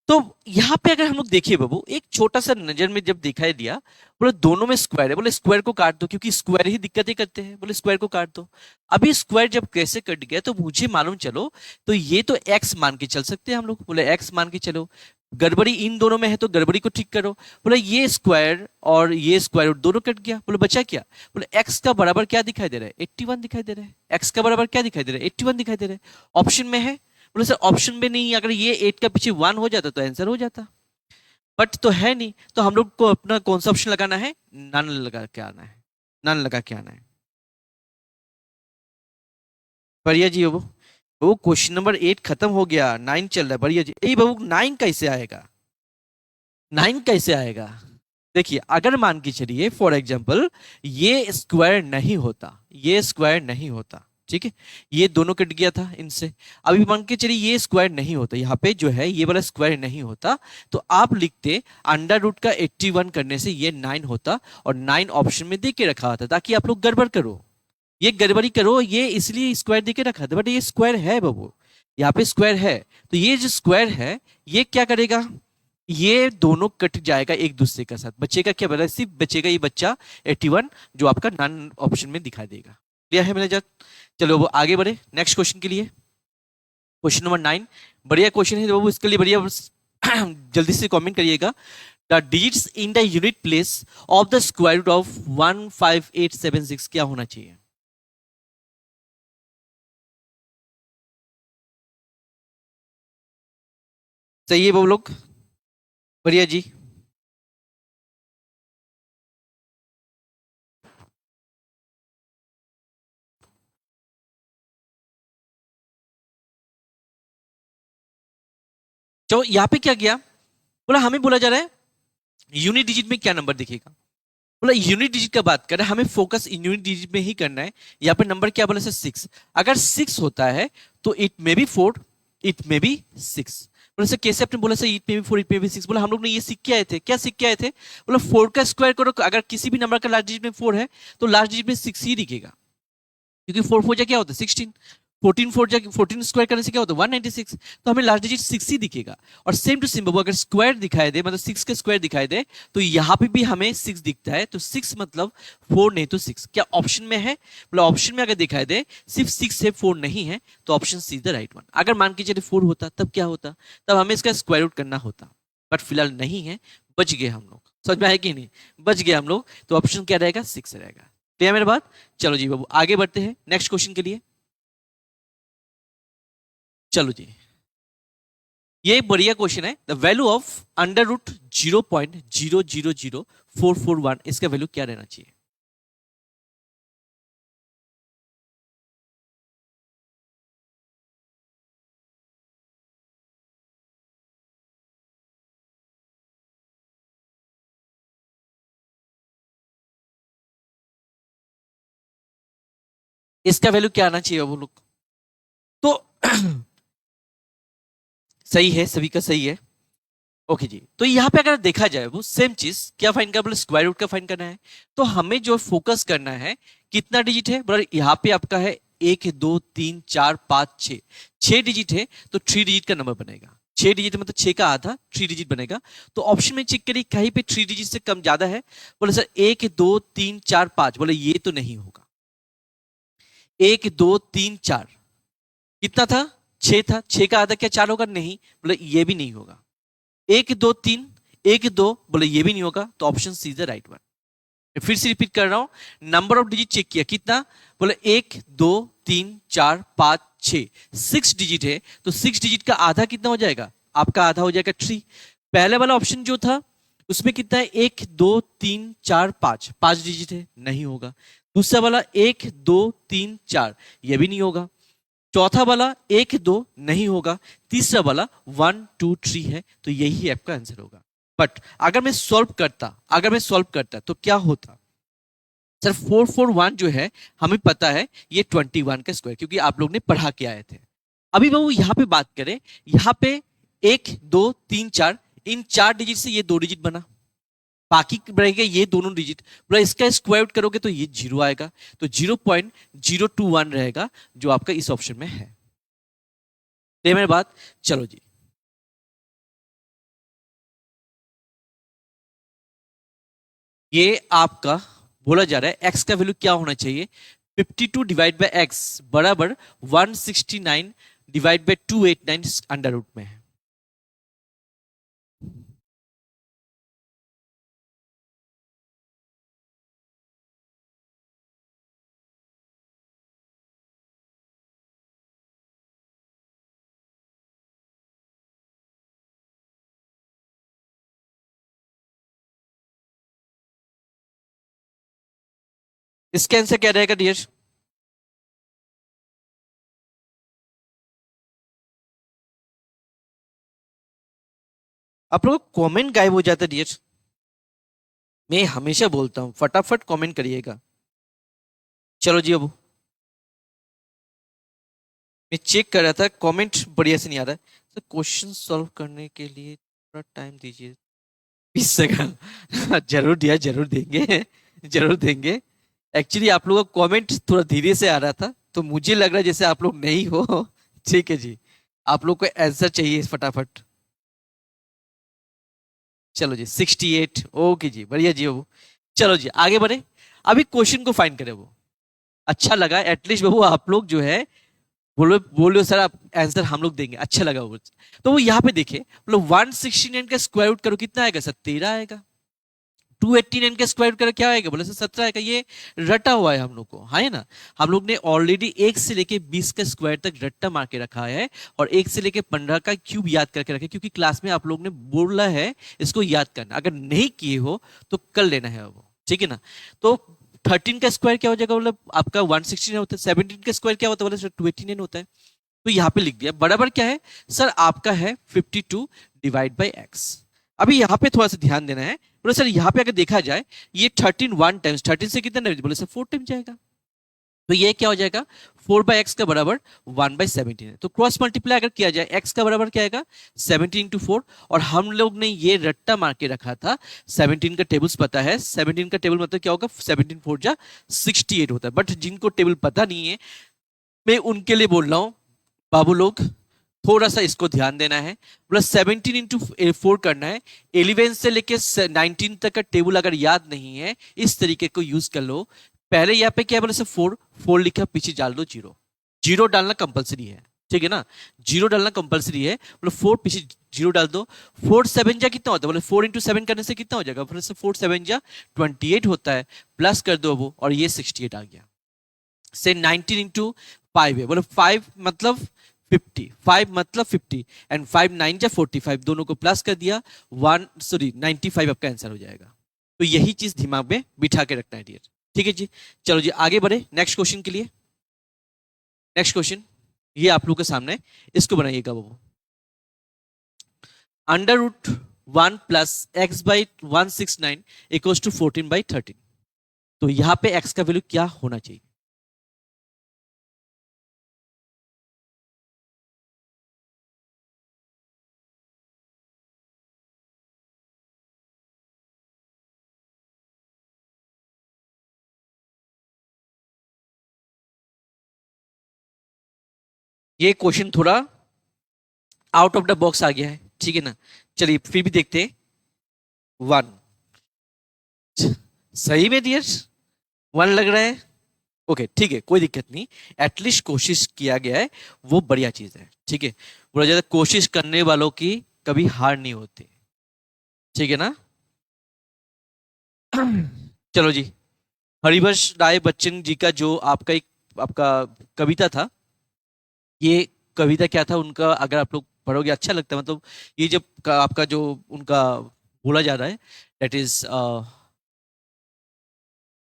तो यहाँ पे अगर हम लोग देखिए बाबू, एक छोटा सा नजर में जब दिखाई दिया, बोले दोनों में स्क्वायर है, बोले स्क्वायर को काट दो, क्योंकि स्क्वायर ही दिक्कतें करते हैं, बोले स्क्वायर को काट दो। अभी स्क्वायर जब कैसे कट गया तो मुझे मालूम चलो, तो ये तो एक्स मान के चल सकते हैं हम लोग, बोले एक्स मान के चलो। गड़बड़ी इन दोनों में है तो गड़बड़ी को ठीक करो। बोले ये स्क्वायर और ये स्क्वायर दोनों कट गया, बोले बचा क्या? बोले एक्स का बराबर क्या दिखाई दे रहा है? 81 दिखाई दे रहा है। एक्स का बराबर क्या दिखाई दे रहा है? 81 दिखाई दे रहा है। ऑप्शन में है। बोले सर ऑप्शन में नहीं, अगर ये 8 का पीछे 1 हो जाता तो आंसर हो जाता, बट तो है नहीं, तो हम लोग को अपना कौन सा ऑप्शन लगाना है? नन लगा के आना है। नन लगा के आना है। बढ़िया जी बाबू। वो क्वेश्चन नंबर 8 खत्म हो गया, 9 चल रहा है। बढ़िया जी। ए बाबू 9 कैसे आएगा? 9 कैसे आएगा? देखिए अगर मान के चलिए फॉर एग्जाम्पल ये स्क्वायर नहीं होता, ये स्क्वायर नहीं होता, ठीक है, ये दोनों कट गया था इनसे। अभी मान के चलिए ये स्क्वायर नहीं होता, यहाँ पे जो है ये वाला स्क्वायर नहीं होता, तो आप लिखते अंडर रूट का 81 करने से ये 9 होता, और 9 ऑप्शन में दे के रखा होता ताकि आप लोग गड़बड़ करो, ये गड़बड़ी करो, ये इसलिए स्क्वायर दे के रखा था, बट ये स्क्वायर है बाबू, यहाँ पे स्क्वायर है। तो ये जो स्क्वायर है ये क्या करेगा? ये दोनों कट जाएगा एक दूसरे के साथ, बचेगा क्या? बता, सिर्फ बचेगा ये बच्चा 81, जो आपका नॉन ऑप्शन में दिखाई देगा। क्लियर है मेरे जब? चलो वो आगे बढ़े नेक्स्ट क्वेश्चन के लिए। क्वेश्चन नंबर 9 बढ़िया क्वेश्चन है बाबू, इसके लिए बढ़िया जल्दी से कमेंट करिएगा। The digits in the unit place of the square root of 15876 क्या होना चाहिए? सही है बाबू लोग? बढ़िया जी। तो यहाँ पे क्या किया? बोला हमें बोला जा रहा है यूनिट डिजिट में क्या नंबर दिखेगा। बोला यूनिट डिजिट का बात कर रहे हैं, हमें फोकस यूनिट डिजिट में ही करना है। यहाँ पे नंबर क्या बोला सर? 6। अगर 6 होता है तो it may be 4, it may be 6। बोला सर कैसे? आपने बोला sir it may be 4, it may be 6। बोला हम लोग ने ये सीख के आए थे। क्या सीख के आए थे? बोला 4 का स्क्वायर करो, अगर किसी भी नंबर का लास्ट डिजिट में 4 है तो लास्ट डिजिट में 6 ही दिखेगा, क्योंकि 4 4 जा क्या होता है? 16। 14 4 जा 14 स्क्वायर करने से क्या होता है? 196। तो हमें लास्ट डिजिट 6 ही दिखेगा। और सेम टू सेम बाबू, अगर स्क्वायर दिखाई दे, मतलब 6 का स्क्वायर दिखाई दे, तो यहाँ पे भी हमें 6 दिखता है। तो 6 मतलब 4 नहीं तो 6। क्या ऑप्शन में है? मतलब ऑप्शन में अगर दिखाई दे सिर्फ 6 है, 4 नहीं है, तो option C is the right one. अगर मान के चलिए 4 होता तब क्या होता? तब हमें इसका स्क्वायर रूट करना होता, बट फिलहाल नहीं है, बच गए हम लोग। समझ में आए कि नहीं? बच गए हम लोग। तो ऑप्शन क्या रहेगा? 6 रहेगा। क्लियर मेरे बात? चलो जी बाबू आगे बढ़ते हैं नेक्स्ट क्वेश्चन के लिए। चलो जी, ये एक बढ़िया क्वेश्चन है। The value of under root 0.000441, इसका वैल्यू क्या रहना चाहिए? इसका वैल्यू क्या आना चाहिए वो लोग? तो सही है, सभी का सही है। ओके जी। तो यहाँ पे अगर देखा जाए वो सेम चीज क्या फाइंड करना, स्क्वायर रूट का फाइंड करना है। तो हमें जो फोकस करना है कितना डिजिट है ब्रदर? यहाँ पे आपका है 1 2 3 4 5 6, 6 डिजिट है, तो 3 डिजिट का नंबर बनेगा। 6 डिजिट मतलब 6 का आधा 3 डिजिट बनेगा। तो ऑप्शन में चेक करिए कहीं पे 3 डिजिट से कम ज्यादा है। बोले सर 1 2 3 4 5, बोले ये तो नहीं होगा। 1 2 3 4 कितना था? 6 था। 6 का आधा क्या 4 होगा? नहीं, बोले ये भी नहीं होगा। 1 2 3, 1 2, बोले ये भी नहीं होगा, तो option C is the right one. फिर से रिपीट कर रहा हूं, नंबर ऑफ डिजिट चेक किया कितना? बोले 1 2 3 4 5 6, 6 डिजिट है, तो 6 डिजिट का आधा कितना हो जाएगा? आपका आधा हो जाएगा 3। पहले वाला ऑप्शन जो था उसमें कितना है? 1 2 3 4 5, 5 डिजिट है, नहीं होगा। दूसरा वाला 1 2 3 4, ये भी नहीं होगा। चौथा वाला 1 2 नहीं होगा। तीसरा वाला 1 2 3 है, तो यही आपका आंसर होगा। बट अगर मैं सॉल्व करता तो क्या होता? सर 441 जो है हमें पता है ये 21 का स्क्वायर, क्योंकि आप लोग ने पढ़ा के आए थे। अभी बाबू यहाँ पे बात करें, यहाँ पे 1 2 3 4, इन 4 डिजिट से ये 2 डिजिट बना, बाकी रहेगा ये दोनों डिजिट। बोला इसका स्क्वायर आउट करोगे तो ये 0 आएगा, तो 0.021 रहेगा, जो आपका इस ऑप्शन में है। तो मेरी बात। चलो जी, ये आपका बोला जा रहा है एक्स का वैल्यू क्या होना चाहिए, 52 डिवाइड बाय एक्स बराबर 169 डिवाइड बाय 289 अंडर रूट में है। इसका आंसर क्या रहेगा डियर? आप लोग कमेंट गायब हो जाता है डियर। मैं हमेशा बोलता हूं फटाफट कमेंट करिएगा। चलो जी, अब मैं चेक कर रहा था कमेंट बढ़िया से नहीं आ रहा है। सर क्वेश्चन सॉल्व करने के लिए थोड़ा टाइम दीजिए, 20 सेकंड। जरूर दिया, जरूर देंगे, जरूर देंगे। एक्चुअली आप लोगों का कमेंट थोड़ा धीरे से आ रहा था तो मुझे लग रहा है जैसे आप लोग नहीं हो। ठीक है जी, आप लोग को आंसर चाहिए फटाफट। चलो जी 68, ओके जी, बढ़िया जी बाबू। चलो जी आगे बढ़े, अभी क्वेश्चन को फाइंड करें वो। अच्छा लगा एटलीस्ट बाबू आप लोग जो है बोलो बोलो सर आप आंसर हम लोग देंगे, अच्छा लगा वो। तो वो यहाँ पे देखे मतलब 169 का स्क्वायर रूट करो कितना आएगा सर, 13 आएगा। 289 का स्क्वायर रूट करो क्या आएगा, बोले सर 17 आएगा। ये रटा हुआ है हम लोग को, है ना। हम लोग ने ऑलरेडी 1 से लेके 20 का स्क्वायर तक रट्टा मार के रखा है और 1 से लेके 15 का क्यूब याद करके रखे, क्योंकि क्लास में आप लोग ने बोला है इसको याद करना, अगर नहीं किए हो तो कर लेना है वो, ठीक है ना। तो 13 का स्क्वायर क्या हो जाएगा, मतलब आपका 169 होता है। 17 का स्क्वायर क्या होता है, बोले सर 289 होता है। तो यहाँ पे लिख दिया बराबर क्या है सर, आपका है 52 डिवाइड बाई एक्स। अभी यहाँ पे थोड़ा सा ध्यान देना है, बोले सर यहाँ पे अगर देखा जाए ये 13 वन टाइम्स 13 से कितना डिवाइड, बोले सर 4 टाइम जाएगा। तो ये क्या हो जाएगा 4 बाई एक्स का बराबर 1 बाई 17 है। तो क्रॉस मल्टीप्लाई अगर किया जाए एक्स का बराबर क्या आएगा 17 इंटू 4। और हम लोग ने ये रट्टा मार के रखा था 17 का टेबल्स पता है, 17 का टेबल मतलब क्या होगा 17 4 जा 68 होता है। बट जिनको टेबल पता नहीं है मैं उनके लिए बोल रहा हूँ बाबू लोग, थोड़ा सा इसको ध्यान देना है। प्लस 17 इंटू 4 करना है, 11 से लेके 19 तक का टेबल अगर याद नहीं है इस तरीके को यूज कर लो। पहले यहाँ पे क्या बोले से 4 4 लिखा, पीछे डाल दो 0, 0 डालना कंपलसरी है, ठीक है ना। 0 डालना कंपलसरी है, बोले 4 पीछे 0 डाल दो। 4 7 जा कितना होता है, बोले 4 इंटू 7 करने से कितना हो जाएगा, बोले 4 7 जा 28 होता है। प्लस कर दो वो और ये 68 आ गया। से 19 इंटू 5 है, बोले 5 मतलब 50, 5 मतलब 50 एंड 5 9 जा 45, दोनों को प्लस कर दिया 95 आपका आंसर हो जाएगा। तो यही चीज दिमाग में बिठा के रखना है डियर, ठीक है जी। चलो जी आगे बढ़े नेक्स्ट क्वेश्चन के लिए। नेक्स्ट क्वेश्चन ये आप लोग के सामने, इसको बनाइएगा बाबू। Under root 1 plus x by 169 equals to 14 by 13। तो यहां पे एक्स का वैल्यू क्या होना चाहिए। ये क्वेश्चन थोड़ा आउट ऑफ द बॉक्स आ गया है, ठीक है ना। चलिए फिर भी देखते हैं। 1 सही में डियर 1 लग रहा है, ओके ठीक है कोई दिक्कत नहीं। एटलीस्ट कोशिश किया गया है, वो बढ़िया चीज है, ठीक है। बोला जाता है कोशिश करने वालों की कभी हार नहीं होती, ठीक है ना। चलो जी, हरिवंश राय बच्चन जी का जो आपका एक आपका कविता था, ये कविता क्या था उनका, अगर आप लोग पढ़ोगे अच्छा लगता है। मतलब ये जब आपका जो उनका बोला जा रहा है दैट इज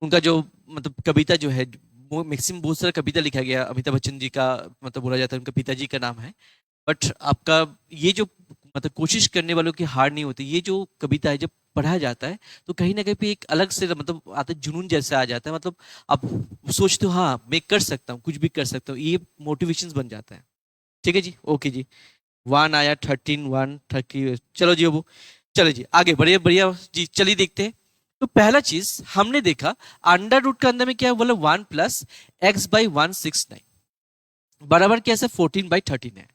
उनका जो मतलब कविता जो है, मैक्सिमम बहुत सारा कविता लिखा गया अमिताभ बच्चन जी का, मतलब बोला जाता है उनका पिताजी का नाम है। बट आपका ये जो मतलब कोशिश करने वालों की हार नहीं होती, ये जो कविता है जब पढ़ा जाता है तो कहीं ना कहीं पे एक अलग से मतलब आता है, जुनून जैसा आ जाता है। मतलब आप सोचते हो हाँ मैं कर सकता हूँ, कुछ भी कर सकता हूँ, ये मोटिवेशन बन जाता है, ठीक है जी। ओके जी 1 आया 13 1 30, चलो जी अब चलो जी आगे बढ़िया बढ़िया जी, चलिए देखते हैं। तो पहला चीज हमने देखा अंडर रूट का अंदर में क्या है, बोला 1 प्लस एक्स बाई 169 बराबर क्या है 14 बाई 13 है।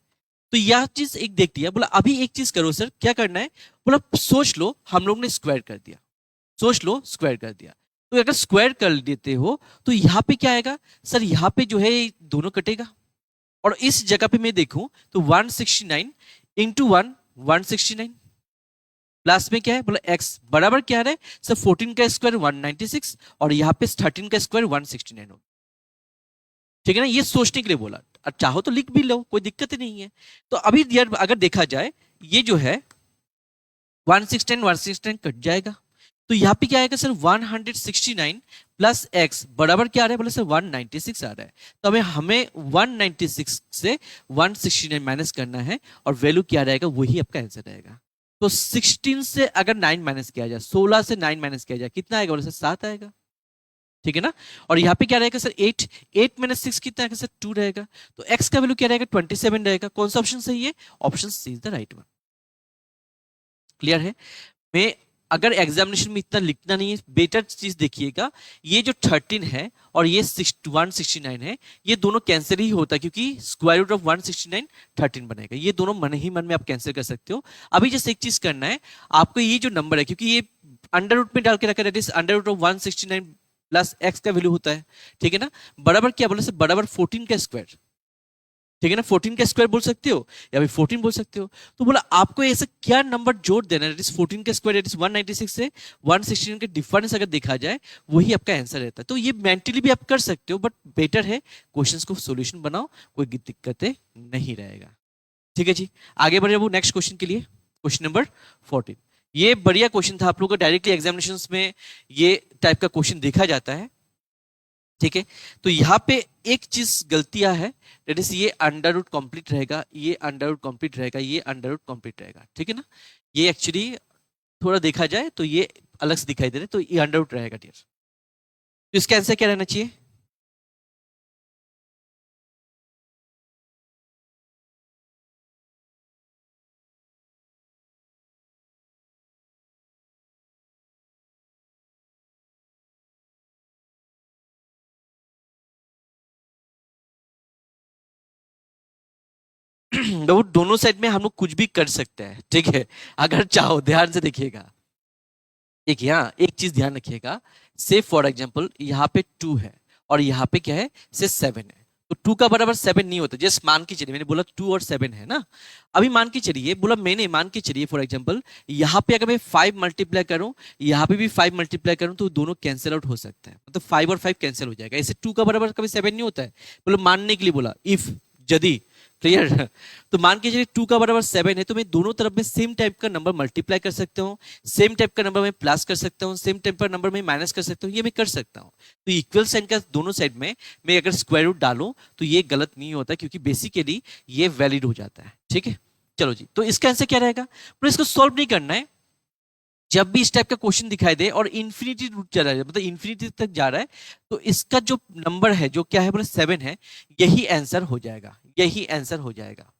तो यह चीज एक देख लिया, बोला अभी एक चीज करो सर, क्या करना है, बोला सोच लो हम लोग ने स्क्वायर कर दिया। सोच लो स्क्वायर कर दिया, तो अगर स्क्वायर कर देते हो तो यहाँ पे क्या आएगा सर, यहाँ पे जो है दोनों कटेगा, और इस जगह पे मैं देखूं तो 169 इंटू 169 प्लस में क्या है बोला x बराबर क्या है सर, 14 का स्क्वायर 196 और यहाँ पे 13 का स्क्वायर 169 हो, ठीक है ना। ये सोचने के लिए बोला, और चाहो तो लिख भी लो, कोई दिक्कत ही नहीं है। तो अभी यार अगर देखा जाए ये जो है 169 कट जाएगा, तो यहाँ पे क्या आएगा सर 169 प्लस x बराबर क्या आ रहा है बोले सर 196 आ रहा है। तो हमें 196 से 169 माइनस करना है और वैल्यू क्या रहेगा वही आपका आंसर रहेगा। तो 16 से अगर 9 माइनस किया जाए, 16 से 9 माइनस किया जाए कितना आएगा बोले सर 7 आएगा, ठीक है ना। और यहाँ पे क्या रहेगा सर 8 माइनस 6 कितना आएगा सर 2 रहेगा। तो x का वैल्यू क्या रहेगा 27 रहेगा। कौन सा ऑप्शन सही है, option C is the right one. Clear है। मैं अगर एग्जामिनेशन में इतना लिखना नहीं है, बेटर चीज देखिएगा, ये जो 13 है और ये 169 है, ये दोनों कैंसिल ही होता है क्योंकि स्क्वायर रूट ऑफ 169 13 बनेगा। ये दोनों मन ही मन में आप कैंसिल कर सकते हो। अभी जैसे एक चीज करना है आपको, ये जो नंबर है क्योंकि ये अंडर रूट में डाल के रखा है, under root of 169 plus x का वैल्यू होता है, ठीक है ना। बराबर क्या बोले सर, बराबर 14 का स्क्वायर, ठीक है ना। 14 का स्क्वायर बोल सकते हो या फिर 14 बोल सकते हो। तो बोला आपको ऐसा क्या नंबर जोड़ देना है, 14 का स्क्वायर 196 से 169 का डिफरेंस अगर देखा जाए वही आपका आंसर रहता है। तो ये मेंटली भी आप कर सकते हो, बट बेटर है क्वेश्चंस को सॉल्यूशन बनाओ, कोई दिक्कतें नहीं रहेगा। ठीक है जी, आगे बढ़े वो नेक्स्ट क्वेश्चन के लिए। क्वेश्चन नंबर 14, ये बढ़िया क्वेश्चन था, आप लोगों को डायरेक्टली एग्जामिनेशंस में ये टाइप का क्वेश्चन देखा जाता है, ठीक है। तो यहाँ पे एक चीज गलतियां है, दैट इज ये अंडर रूट कंप्लीट रहेगा, ये अंडर रूट कंप्लीट रहेगा, ये अंडर रूट कंप्लीट रहेगा, ठीक है ना। ये एक्चुअली थोड़ा देखा जाए तो ये अलग से दिखाई दे रहा है, तो ये अंडर रूट रहेगा डियर। तो इसका आंसर क्या रहना चाहिए, वो दोनों साइड में हम लोग कुछ भी कर सकते हैं, ठीक है, अगर चाहो। ध्यान से देखिएगा, एक यहाँ एक चीज ध्यान रखिएगा, से फॉर एग्जाम्पल यहाँ पे 2 है और यहाँ पे क्या है से 7 है, तो 2 का बराबर 7 नहीं होता। जस्ट मान के चलिए, मैंने बोला 2 और 7 है ना, अभी मान के चलिए, बोला मैंने मान के चलिए फॉर एग्जाम्पल यहाँ पे अगर मैं 5 मल्टीप्लाई करूं, यहाँ पे भी 5 मल्टीप्लाई करूं, तो दोनों कैंसिल आउट हो सकता है, मतलब 5 और 5 कैंसिल हो जाएगा। ऐसे 2 का बराबर कभी 7 नहीं होता है, बोला मानने के लिए बोला, इफ यदि, क्लियर। तो मान के चलिए 2 का बराबर 7 है, तो मैं दोनों तरफ में सेम टाइप का नंबर मल्टीप्लाई कर सकता हूँ, सेम टाइप का नंबर मैं प्लस कर सकता हूँ, सेम टाइप का नंबर मैं माइनस कर सकता हूँ, ये मैं कर सकता हूँ। तो इक्वल साइन का दोनों साइड में मैं अगर स्क्वायर रूट डालूं तो ये गलत नहीं होता, क्योंकि बेसिकली ये वैलिड हो जाता है, ठीक है। चलो जी, तो इसका आंसर क्या रहेगा, पर इसको सॉल्व नहीं करना है। जब भी इस टाइप का क्वेश्चन दिखाई दे और इन्फिनिटी रूट जा रहा है, मतलब इन्फिनिटी तक जा रहा है, तो इसका जो नंबर है जो क्या है बोले 7 है, यही आंसर हो जाएगा, यही आंसर हो जाएगा।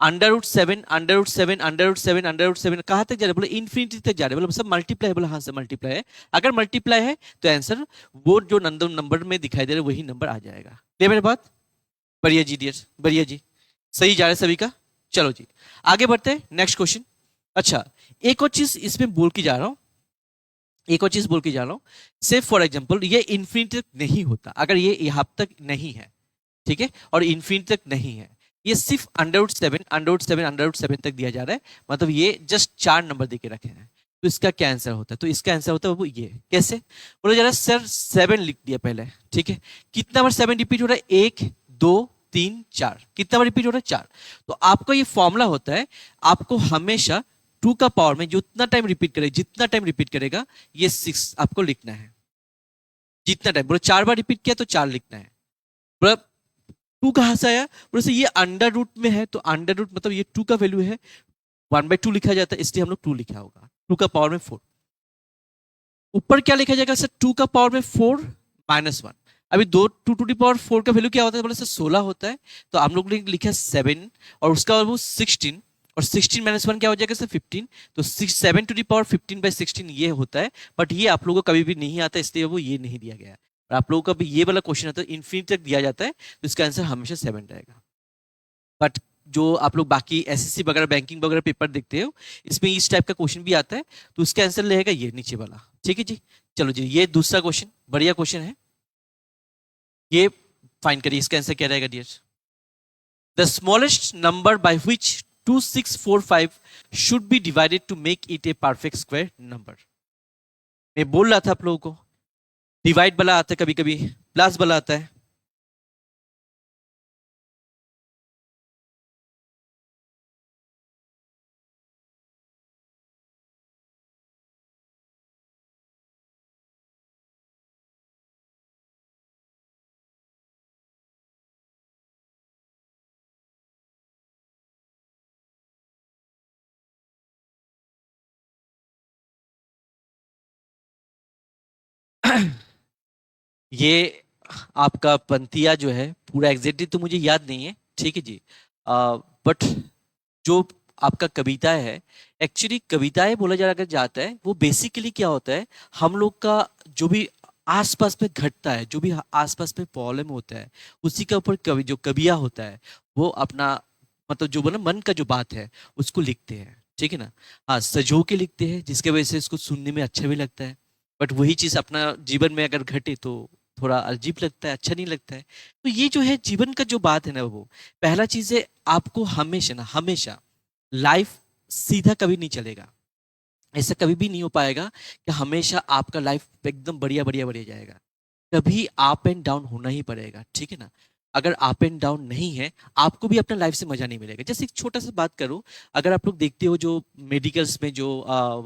Under root 7 under root 7 under root 7 under root 7 कहां तक जा रहा है बोले इन्फिनिटी तक जा रहा है, बोले सब मल्टीप्लाई है, बोले हाँ से मल्टीप्लाई है। अगर मल्टीप्लाई है तो आंसर वो जो नंबर में दिखाई दे रहा है वही नंबर आ जाएगा। क्लियर मेरी बात, बढ़िया जी डियर, बढ़िया जी, सही जा रहा है सभी का। चलो जी आगे बढ़ते हैं नेक्स्ट क्वेश्चन। अच्छा, एक और चीज इसमें बोल के जा रहा हूं, एक और चीज बोल के जा रहा हूं, से फॉर एग्जांपल ये इन्फिनिटी तक नहीं होता, अगर ये यहां तक नहीं है, ठीक है, और इन्फिनिटी तक नहीं है, ये सिर्फ under root 7 under root 7 under root 7 तक दिया जा रहा है, मतलब ये जस्ट 4 नंबर देके रखे हैं। तो इसका क्या आंसर होता है, तो इसका आंसर होता है वो ये, कैसे बोला जा रहा है सर 7 लिख दिया पहले, ठीक है, कितना बार 7 रिपीट हो रहा है, 1 2 3 4, कितना बार रिपीट हो रहा है 4। तो आपका ये फॉर्मूला होता है, आपको हमेशा 2 का पावर में जितना टाइम रिपीट करेगा, जितना टाइम रिपीट करेगा ये 6 आपको लिखना है, जितना टाइम, बोले 4 बार रिपीट किया तो 4 लिखना है। बोला 2 कहां से आया, बोले से ये अंडर रूट में है, तो अंडर रूट मतलब ये 2 का वैल्यू है 1/2 लिखा जाता है, इसलिए हम लोग 2 लिखा होगा, 2 का पावर में 4। ऊपर क्या लिखा जाएगा सर, 2 का पावर में 4 -1। अभी 2 टू दी पावर 4 का वैल्यू क्या होता है, बोले सर 16 होता है, तो हम लोग ने लिखा 7 और उसका वो 16, और 16 -1 क्या हो जाएगा सर 15, तो 7 टू दी पावर 15/16 ये होता है। बट ये आप लोगों को कभी भी नहीं आता, इसलिए वो ये नहीं दिया गया। और आप लोगों का भी ये वाला क्वेश्चन आता है इन्फिनिटी तक दिया जाता है, तो इसका आंसर हमेशा 7 रहेगा। बट जो आप लोग बाकी एसएससी वगैरह बैंकिंग वगैरह पेपर देखते हो, इसमें इस टाइप का क्वेश्चन भी आता है, तो उसका आंसर रहेगा ये नीचे वाला। ठीक है जी, चलो जी, ये दूसरा क्वेश्चन बढ़िया क्वेश्चन है, ये फाइंड करिए इसका आंसर क्या रहेगा dear. The smallest number by which 2645 should be divided to make it a perfect square number. मैं बोल रहा था आप लोगों को, डिवाइड वाला आता है, कभी कभी प्लस वाला आता है। ये आपका पंथिया जो है पूरा एग्जैक्टली तो मुझे याद नहीं है, ठीक है जी, बट जो आपका कविता है, एक्चुअली कविताएं बोला जा अगर जाता है, वो बेसिकली क्या होता है, हम लोग का जो भी आसपास में घटता है, जो भी आसपास में प्रॉब्लम होता है, उसी के ऊपर कवि जो कविया होता है वो अपना मतलब जो बोला मन का जो बात है उसको लिखते हैं, ठीक है ना। हाँ, सजो के लिखते हैं जिसके वजह से इसको सुनने में अच्छा भी लगता है, बट वही चीज अपना जीवन में अगर घटे तो थोड़ा अजीब लगता है, अच्छा नहीं लगता है। तो ये जो है जीवन का जो बात है ना, वो पहला चीज है, आपको हमेशा ना हमेशा लाइफ सीधा कभी नहीं चलेगा, ऐसा कभी भी नहीं हो पाएगा कि हमेशा आपका लाइफ एकदम बढ़िया बढ़िया बढ़िया जाएगा, कभी अप एंड डाउन होना ही पड़ेगा, ठीक है ना। अगर अप एंड डाउन नहीं है, आपको भी अपना लाइफ से मजा नहीं मिलेगा। जैसे एक छोटा सा बात करूं, अगर आप लोग देखते हो जो मेडिकल्स में जो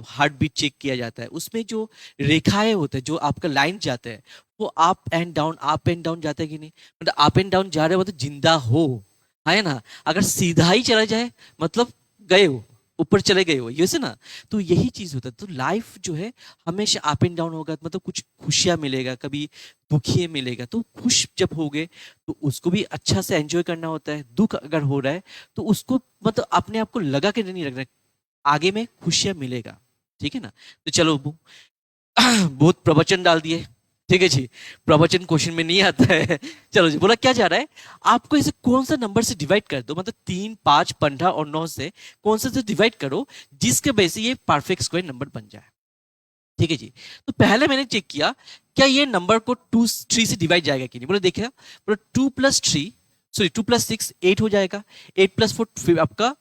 हार्ट बीट चेक किया जाता है, उसमें जो रेखाएं होते हैं, जो आपका लाइन जाते हैं, वो अप एंड डाउन जाता है कि नहीं, मतलब अप एंड डाउन जा रहे हो तो जिंदा हो, है ना। अगर सीधा ही चला जाए मतलब गए हो, ऊपर चले गए हो, ये से ना। तो यही चीज होता है, तो लाइफ जो है हमेशा अप एंड डाउन होगा, मतलब कुछ खुशियां मिलेगा, कभी दुखी मिलेगा। तो खुश जब होगे तो उसको भी अच्छा से एंजॉय करना होता है, दुख अगर हो रहा है तो उसको मतलब अपने आप को लगा के नहीं रखना, आगे में खुशियां मिलेगा, ठीक है ना। तो चलो बहुत प्रवचन डाल दिए, ठीक है जी, प्रवचन क्वेश्चन में नहीं आता है। चलो जी, बोला क्या जा रहा है, आपको इसे कौन सा नंबर से डिवाइड कर दो, मतलब 3, 5, 15 और 9 से कौन सा से डिवाइड करो जिसके वजह से ये परफेक्ट स्क्वायर नंबर बन जाए, ठीक है जी। तो पहले मैंने चेक किया क्या ये नंबर को 2, 3 से डिवाइड जाएगा कि नहीं, बोले देखिए, बोले 2 + 3, सॉरी 2 + 6 8 हो जाएगा, 8 + 4 आपका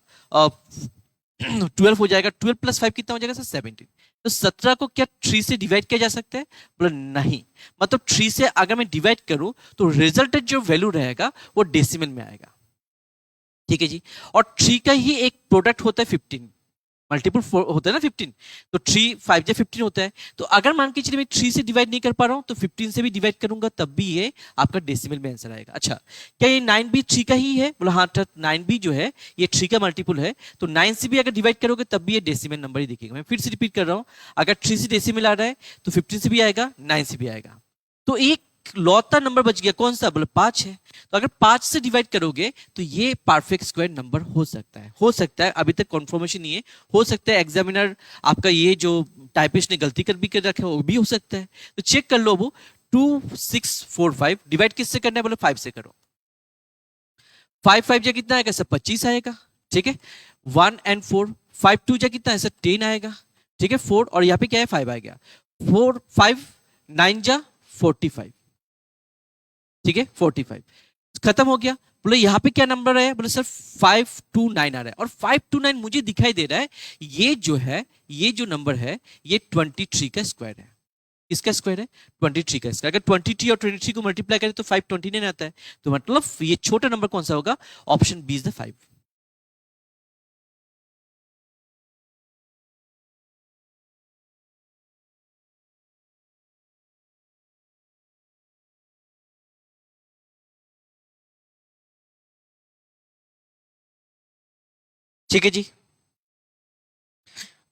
12 हो जाएगा, 12 + 5 कितना हो जाएगा सर 17। तो 17 को क्या 3 से डिवाइड किया जा सकता है, बोले नहीं, मतलब 3 से अगर मैं डिवाइड करूं तो रिजल्टेड जो वैल्यू रहेगा वो डेसिमल में आएगा, ठीक है जी। और 3 का ही एक प्रोडक्ट होता है 15, मल्टीपल होता है ना 15, तो 3 5 या 15 होता है। तो अगर मान के चलिए मैं 3 से डिवाइड नहीं कर पा रहा हूं तो 15 से भी डिवाइड करूंगा, तब भी ये आपका डेसिमल में आंसर आएगा। अच्छा, क्या ये 9 भी 3 का ही है, बोला हाँ, 9 भी जो है ये 3 का मल्टीपल है, तो 9 से भी अगर डिवाइड करोगे तब भी ये डेसिमल नंबर ही दिखेगा। मैं फिर से रिपीट कर रहा हूं, अगर 3 से डेसिमल आ रहा है तो 15 से भी आएगा, 9 से भी आएगा। तो एक लौता नंबर बच गया, कौन सा, बोले 5 है। तो अगर 5 से डिवाइड करोगे तो ये परफेक्ट स्क्वायर नंबर हो सकता है, हो सकता है, अभी तक कन्फर्मेशन नहीं है, हो सकता है एग्जामिनर आपका ये जो टाइपिस्ट ने गलती कर भी कर रखा है वो भी हो सकता है। तो चेक कर लो, वो 2 6 4 5 डिवाइड किससे करना है, बोले 5 से करो, 5 5 जा कितना आएगा सर 25 आएगा, ठीक है। 1 and 4, 5 2 जा कितना है सर 10 आएगा, ठीक है, 4 और यहाँ पे क्या है 5 आ गया, 4 5 9 जा 45, ठीक है 45 खत्म हो गया। बोले यहाँ पे क्या नंबर है, बोले सर 529 आ रहा है, और 529 मुझे दिखाई दे रहा है ये जो है, ये जो नंबर है ये 23 का स्क्वायर है। किसका स्क्वायर है, 23 का स्क्वायर। अगर 23 और 23 को मल्टीप्लाई करें तो 529 आता है, तो मतलब ये छोटा नंबर कौन सा होगा, ऑप्शन बी इज द 5। ठीक है जी,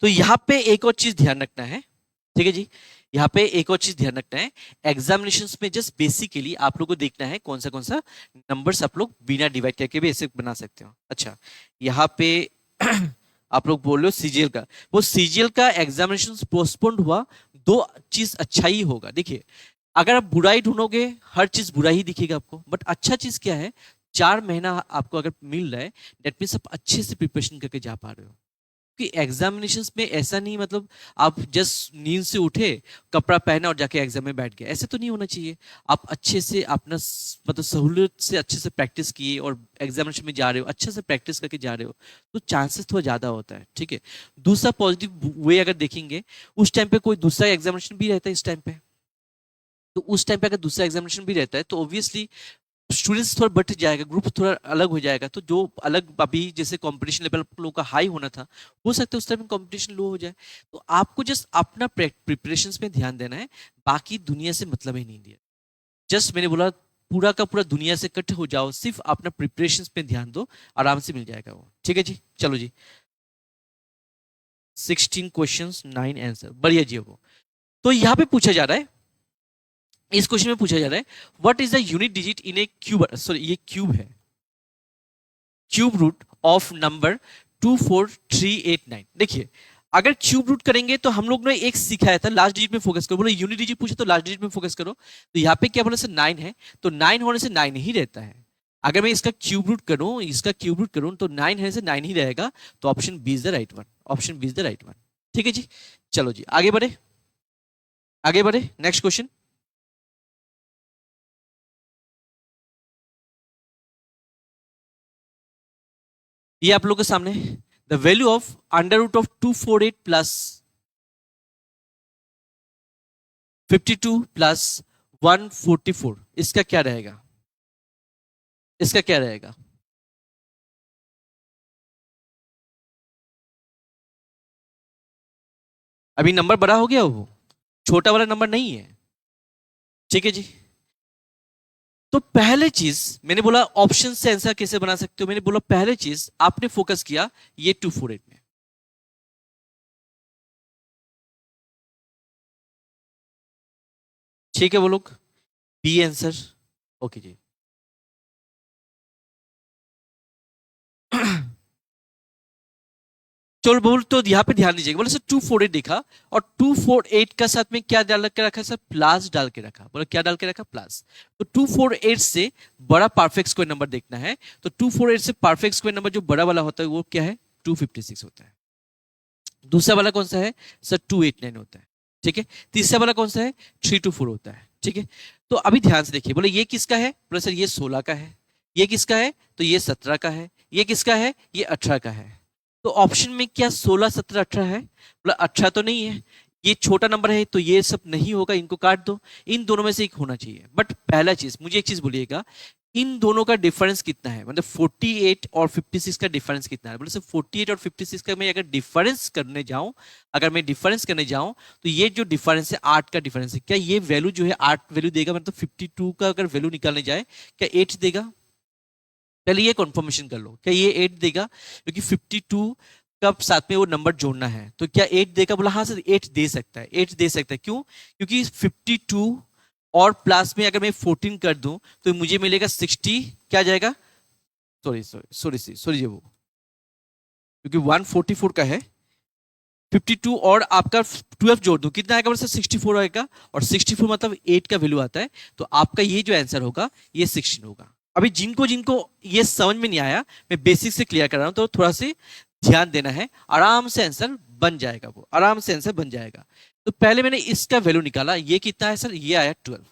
तो यहाँ पे एक और चीज ध्यान रखना है, ठीक है जी, यहाँ पे एक और चीज ध्यान रखना है, एग्जामिनेशंस में जस्ट बेसिकली आप लोग को देखना है कौन सा नंबर्स आप लोग बिना डिवाइड करके भी ऐसे बना सकते हो। अच्छा, यहाँ पे आप लोग बोल रहे हो सीजीएल का, वो सीजीएल का एग्जामिनेशन पोस्टपोन्ड हुआ, दो चीज अच्छा ही होगा। देखिए, अगर आप बुराई ढूंढोगे हर चीज बुरा ही दिखेगा आपको, बट अच्छा चीज क्या है, 4 महीना आपको अगर मिल रहा है, दैट मीन्स आप अच्छे से प्रिपरेशन करके जा पा रहे हो। कि एग्जामिनेशंस में ऐसा नहीं, मतलब आप जस्ट नींद से उठे, कपड़ा पहना और जाके एग्जाम में बैठ गए, ऐसे तो नहीं होना चाहिए। आप अच्छे से अपना मतलब सहूलियत से अच्छे से प्रैक्टिस किए और एग्जामिनेशन में जा रहे हो, अच्छे से प्रैक्टिस करके जा रहे हो, तो चांसेस थोड़ा ज़्यादा होता है, ठीक है। दूसरा पॉजिटिव वे अगर देखेंगे, उस टाइम पे कोई दूसरा एग्जामिनेशन भी रहता है इस टाइम पे, तो उस टाइम पे अगर दूसरा एग्जामिनेशन भी रहता है तो ऑब्वियसली स्टूडेंट्स थोड़ा बढ़ जाएगा, ग्रुप थोड़ा अलग हो जाएगा, तो जो अलग अभी जैसे कंपटीशन लेवल लोग का हाई होना था, हो सकता है उस टाइम कंपटीशन लो हो जाए। तो आपको जस्ट अपना प्रिपरेशंस में ध्यान देना है, बाकी दुनिया से मतलब ही नहीं दिया। जस्ट मैंने बोला पूरा का पूरा दुनिया से कट हो जाओ, सिर्फ अपना प्रिपरेशंस पे ध्यान दो, आराम से मिल जाएगा वो, ठीक है जी। चलो जी, 16 क्वेश्चंस 9 आंसर, बढ़िया जी। वो तो यहाँ पे पूछा जा रहा है, इस क्वेश्चन में पूछा जा रहा है, what is the unit digit in A cube, sorry ये क्यूब है, क्यूब रूट ऑफ नंबर 24389। देखिए, अगर क्यूब रूट करेंगे तो हम लोग ने एक सिखाया था, लास्ट डिजिट में फोकस करो, बोले यूनिट डिजिट पूछे तो लास्ट डिजिट में फोकस करो। तो यहाँ पे क्या बोले से 9 है, तो 9 होने से 9 ही रहता है। अगर मैं इसका क्यूब रूट करूं, इसका क्यूब रूट करूं, तो 9 है से 9 ही रहेगा। तो option B is the right one, option B is the right one, ठीक है जी। चलो जी आगे बढ़े, आगे बढ़े, नेक्स्ट क्वेश्चन। ये आप लोग के सामने, the value of under root of 248 plus 52 plus 144, इसका क्या रहेगा, इसका क्या रहेगा। अभी नंबर बड़ा हो गया, वो छोटा वाला नंबर नहीं है, ठीक है जी। तो पहले चीज मैंने बोला ऑप्शन से आंसर कैसे बना सकते हो, मैंने बोला पहले चीज आपने फोकस किया ये 248 में, ठीक है। वो लोग बी आंसर, ओके जी। चलो बोल, तो यहाँ पे ध्यान दीजिएगा, बोले सर 248 देखा, और 248 का साथ में क्या डाल के रखा है सर, प्लस डाल के रखा, बोले क्या डाल के रखा, प्लस। तो 248 से बड़ा परफेक्ट स्क्वायर नंबर देखना है, तो 248 से परफेक्ट स्क्वायर नंबर जो बड़ा वाला होता है वो क्या है, 256 होता है। दूसरा वाला कौन सा है सर, 289 होता है, ठीक है। तीसरा वाला कौन सा है, 324 होता है, ठीक है। तो अभी ध्यान से देखिए, बोले ये किसका है, बोले सर ये 16 का है। ये किसका है, तो ये 17 का है। ये किसका है, ये 18 का है। तो ऑप्शन में क्या 16 17 18 है, बोला 18 तो नहीं है, ये छोटा नंबर है, तो ये सब नहीं होगा, इनको काट दो। इन दोनों में से एक होना चाहिए। बट पहला चीज मुझे एक चीज बोलिएगा, इन दोनों का डिफरेंस कितना है, मतलब 48 और 56 का डिफरेंस कितना है, बोले सर 48 और 56 का मैं अगर डिफरेंस करने जाऊं, अगर मैं डिफरेंस करने जाऊं, तो ये जो डिफरेंस है 8 का डिफरेंस है, क्या ये वैल्यू जो है 8 वैल्यू देगा, मतलब 52 का अगर वैल्यू निकालने जाए क्या 8 देगा। पहले ये कंफर्मेशन कर लो, क्या ये 8 देगा, क्योंकि 52 का साथ में वो नंबर जोड़ना है, तो क्या 8 देगा, बोला हाँ सर 8 दे सकता है, 8 दे सकता है, क्यों, क्योंकि 52 और प्लस में अगर मैं 14 कर दूं तो मुझे मिलेगा 60, क्या जाएगा, सॉरी सॉरी सॉरी सॉरी ये वो, क्योंकि 144 का है, 52 और आपका 12 जोड़ दो कितना आएगा, मतलब 64 आएगा, और 64 मतलब 8 का वैल्यू आता है, तो आपका ये जो आंसर होगा ये 16 होगा। अभी जिनको जिनको ये समझ में नहीं आया, मैं बेसिक से क्लियर कर रहा हूं, तो थोड़ा सी ध्यान देना है, आराम से आंसर बन जाएगा, वो आराम से आंसर बन जाएगा। तो पहले मैंने इसका वैल्यू निकाला, ये कितना है सर, ये आया 12।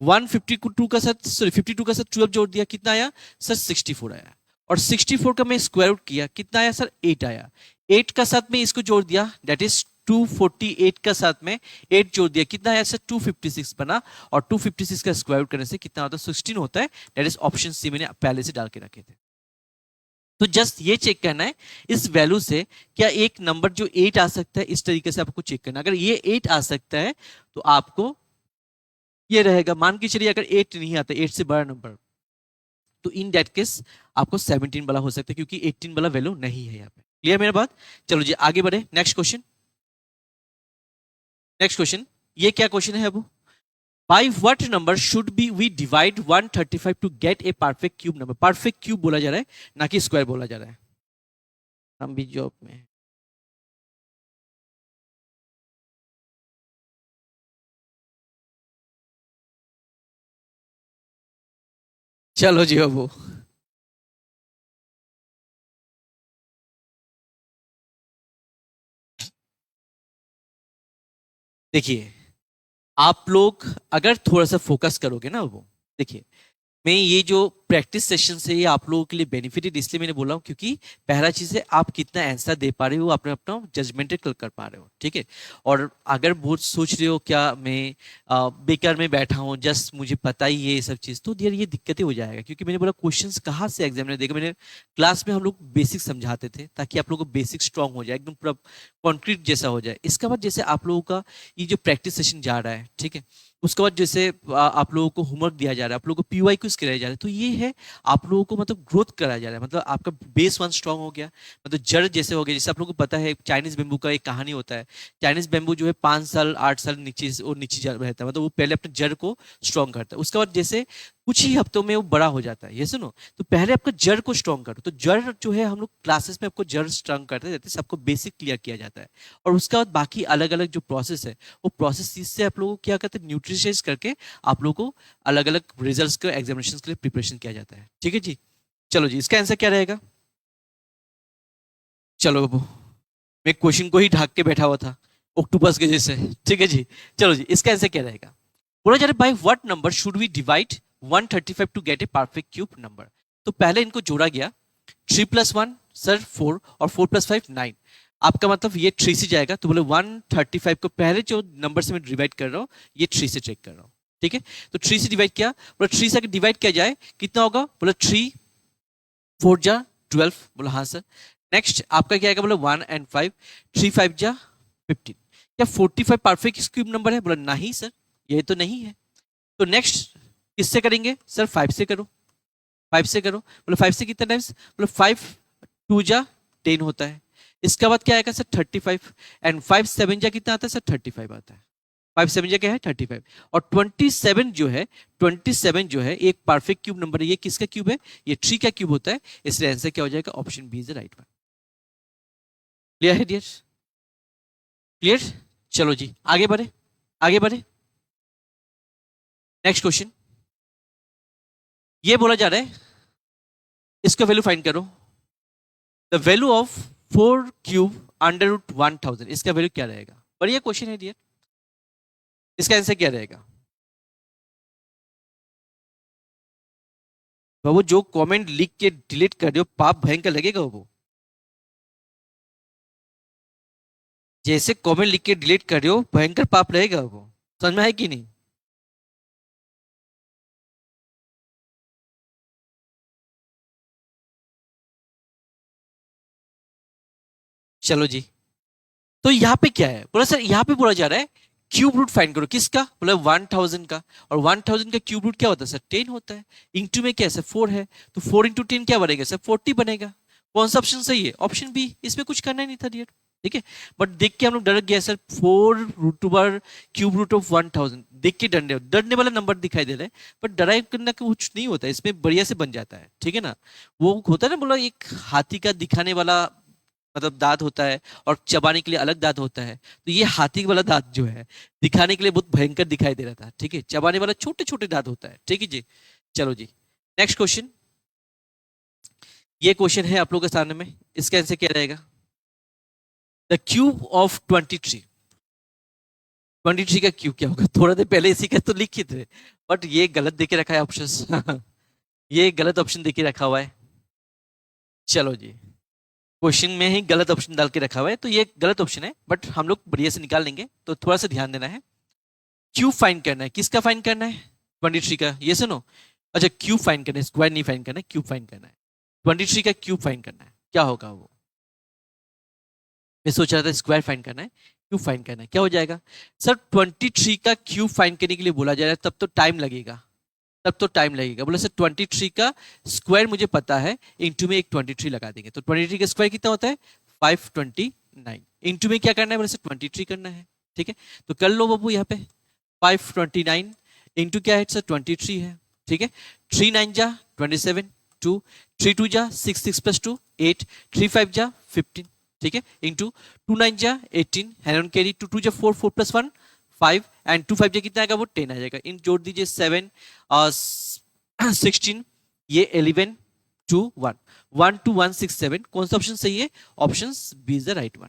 152 का साथ, सॉरी 52 का साथ 12 जोड़ दिया, कितना आया सर, 64 आया। और 64 का मैं स्क्वायर रूट किया, कितना आया सर, 8 आया। 8 का साथ में इसको जोड़ दिया, दैट इज 248 का साथ में 8 जोड़ दिया, कितना आया सर, 256 बना। और 256 का स्क्वायर रूट करने से कितना होता है, 16 होता है, दैट इज ऑप्शन सी मैंने पहले से डाल के रखे थे। तो जस्ट ये चेक करना है इस वैल्यू से, क्या एक नंबर जो 8 आ सकता है, इस तरीके से आपको चेक करना है। अगर ये 8 आ सकता है तो आपको ये रहेगा, मान के चलिए अगर 8 नहीं आता, 8 से बड़ा नंबर, तो इन दैट केस आपको 17 वाला हो सकता है, क्योंकि 18 वाला वैल्यू नहीं है यहाँ पे। क्लियर मेरा बात। चलो जी आगे बढ़े, नेक्स्ट क्वेश्चन, नेक्स्ट क्वेश्चन। ये क्या क्वेश्चन है अब, by what number should be we divide 135 to get a perfect cube number. Perfect cube बोला जा रहा है, ना कि स्क्वायर बोला जा रहा है। हम भी जॉब में हैं। चलो जी अब देखिए, आप लोग अगर थोड़ा सा फोकस करोगे ना, वो देखिए, मैं ये जो प्रैक्टिस सेशन से ये आप लोगों के लिए बेनिफिटेड इसलिए मैंने बोला हूँ क्योंकि पहला चीज है आप कितना आंसर दे पा रहे हो, आपने अपना जजमेंटल कर पा रहे हो, ठीक है। और अगर बहुत सोच रहे हो क्या मैं बेकार में बैठा हूँ, जस्ट मुझे पता ही है ये सब चीज, तो यार ये दिक्कतें हो जाएगा। क्योंकि मैंने बोला क्वेश्चंस कहाँ से एग्जामिनर देगा। मैंने क्लास में हम लोग बेसिक समझाते थे ताकि आप लोगों को बेसिक स्ट्रांग हो जाए, एकदम पूरा कॉन्क्रीट जैसा हो जाए। इसके बाद जैसे आप लोगों का ये जो प्रैक्टिस सेशन जा रहा है, ठीक है, उसके बाद जैसे आप लोगों को होमवर्क दिया जा रहा है, आप लोगों को पीवाई क्विज कराया जा रहा है, तो ये है आप लोगों को मतलब ग्रोथ कराया जा रहा है। मतलब आपका बेस वन स्ट्रांग हो गया, मतलब जड़ जैसे हो गया। जैसे आप लोगों को पता है चाइनीज बेम्बू का एक कहानी होता है। चाइनीज बेम्बू जो है 5 साल 8 साल नीचे और नीचे रहता है, मतलब वो पहले अपने जड़ को स्ट्रांग करता है, उसके बाद जैसे कुछ ही हफ्तों में वो बड़ा हो जाता है। ये सुनो, तो पहले आपका जड़ को स्ट्रांग करो। तो जड़ जो है हम लोग क्लासेस में आपको जड़ स्ट्रांग करते रहते हैं, सबको बेसिक क्लियर किया जाता है। और उसके बाद बाकी अलग अलग जो प्रोसेस है, वो प्रोसेस से आप लोगों को क्या करते हैं, न्यूट्रिशंस करके आप लोगों को अलग अलग रिजल्ट्स के एग्जामिनेशन के लिए प्रिपरेशन किया जाता है। ठीक है जी, चलो जी, इसका आंसर क्या रहेगा? चलो बाबू, मैं क्वेश्चन को ही ढाक के बैठा हुआ था ऑक्टोपस के जैसे। ठीक है जी, चलो जी, इसका आंसर क्या रहेगा? बोला जा रहा है by what number should we divide 135 to get a perfect cube number. तो पहले इनको जोड़ा गया, 3 + 1 सर 4 और 4 + 5 9। आपका मतलब ये 3 से जाएगा, तो बोले 135 को पहले जो नंबर से मैं डिवाइड कर रहा हूँ ये 3 से चेक कर रहा हूँ। ठीक है, तो 3 से डिवाइड किया, बोला 3 से अगर डिवाइड किया जाए कितना होगा? बोला 3 4 जा 12। बोला हाँ सर। नेक्स्ट आपका क्या आएगा? बोला 1 and 5, 3 5 जा 15। क्या 45 परफेक्ट क्यूब नंबर है? बोला नहीं सर, ये तो नहीं है। तो नेक्स्ट किससे करेंगे? सर 5 से करो, 5 से करो। बोले 5 से कितना टाइम्स? बोले 5 2 जा 10 होता है। इसके बाद क्या आएगा सर? 35। एंड 5 7 जा कितना आता है सर? 35 आता है। 5 7 जा क्या है? 35। और 27 जो है, 27 जो है एक परफेक्ट क्यूब नंबर है। ये किसका क्यूब है? ये 3 का क्यूब होता है। इसलिए आंसर क्या हो जाएगा? Option B is the right one. Clear है डियर? क्लियर? चलो जी, आगे बढ़े, आगे बढ़े। नेक्स्ट क्वेश्चन ये बोला जा रहा है, इसका वैल्यू फाइंड करो। The value of 4 cube under root 1000, इसका वैल्यू क्या रहेगा? बढ़िया क्वेश्चन है डियर, इसका आंसर क्या रहेगा? बाबू जो कमेंट लिख के डिलीट कर रहे हो, पाप भयंकर लगेगा वो। जैसे कमेंट लिख के डिलीट कर रहे हो, भयंकर पाप रहेगा वो। समझ में है कि नहीं? चलो जी, तो यहाँ पे क्या है? बोला सर यहाँ पे बोला जा रहा है क्यूब रूट फाइंड करो। किसका? बोला 1000 का। और 1000 का क्यूब रूट क्या होता है सर? 10 होता है। इंटू में क्या है सर? 4 है, तो 4 इंटू 10 क्या बनेगा सर? 40 बनेगा। कौन सा ऑप्शन सही है? Option B. इसमें कुछ करना ही नहीं था डियर, ठीक है। बट देख के हम लोग डर गया sir, 4 root over cube root of 1000 देख के डरने वाला नंबर दिखाई दे रहा है। बट डराइव करना कुछ नहीं होता है, इसमें बढ़िया से बन जाता है, ठीक है ना। वो होता है ना, बोला एक हाथी का दिखाने वाला मतलब दांत होता है और चबाने के लिए अलग दांत होता है। तो ये हाथी वाला दांत जो है दिखाने के लिए बहुत भयंकर दिखाई दे रहा था, ठीक है। चबाने वाला छोटे छोटे दांत होता है, ठीक है जी। चलो जी, नेक्स्ट क्वेश्चन। ये क्वेश्चन है आप लोगों के सामने में, इसका आंसर क्या रहेगा? The cube of 23। 23 का क्यूब क्या होगा? थोड़ा देर पहले इसी का तो लिखे थे, बट ये गलत देके रखा है ऑप्शन। ये गलत ऑप्शन देके रखा हुआ है। चलो जी, क्वेश्चन में ही गलत ऑप्शन डाल के रखा हुआ है, तो ये गलत ऑप्शन है, बट हम लोग बढ़िया से निकाल लेंगे। तो थोड़ा सा ध्यान देना है। क्यूब फाइंड करना है, किसका फाइंड करना है? 23 का। ये सुनो, अच्छा क्यूब फाइंड करना है, स्क्वायर नहीं फाइंड करना है, क्यूब फाइंड करना है। 23 का क्यूब फाइंड करना है, क्या होगा वो? मैं सोच रहा था स्क्वायर फाइंड करना है, क्यूब फाइंड करना है, क्या हो जाएगा सर? 23 का क्यूब फाइंड करने के लिए बोला जा रहा है, तब तो टाइम लगेगा, तब तो टाइम लगेगा। बोला सर 23 का स्क्वायर मुझे पता है, इंटू में एक 23 लगा देंगे, तो 23 का स्क्वायर कितना होता है? 529। इंटू में क्या करना है? बोले सर 23 करना है, ठीक है। तो कर लो बाबू, यहाँ पे 529 इंटू क्या है सर? 23 है, ठीक है। 3 9 जा 27, 2 3 2 जा 6 6 + 2 8, 3 5 जा 15, ठीक है। इंटू 2 9 जा 18, हैंड ऑन कैरी, 2 2 जा 4, 4 + 1 5, एंड 2 5 जा कितना आएगा? वो 10 आ जाएगा। इन जोड़ दीजिए 7 16, ये 11 2 1 1 2 1 6 7। कौन सा ऑप्शन सही है? Option B is the right one.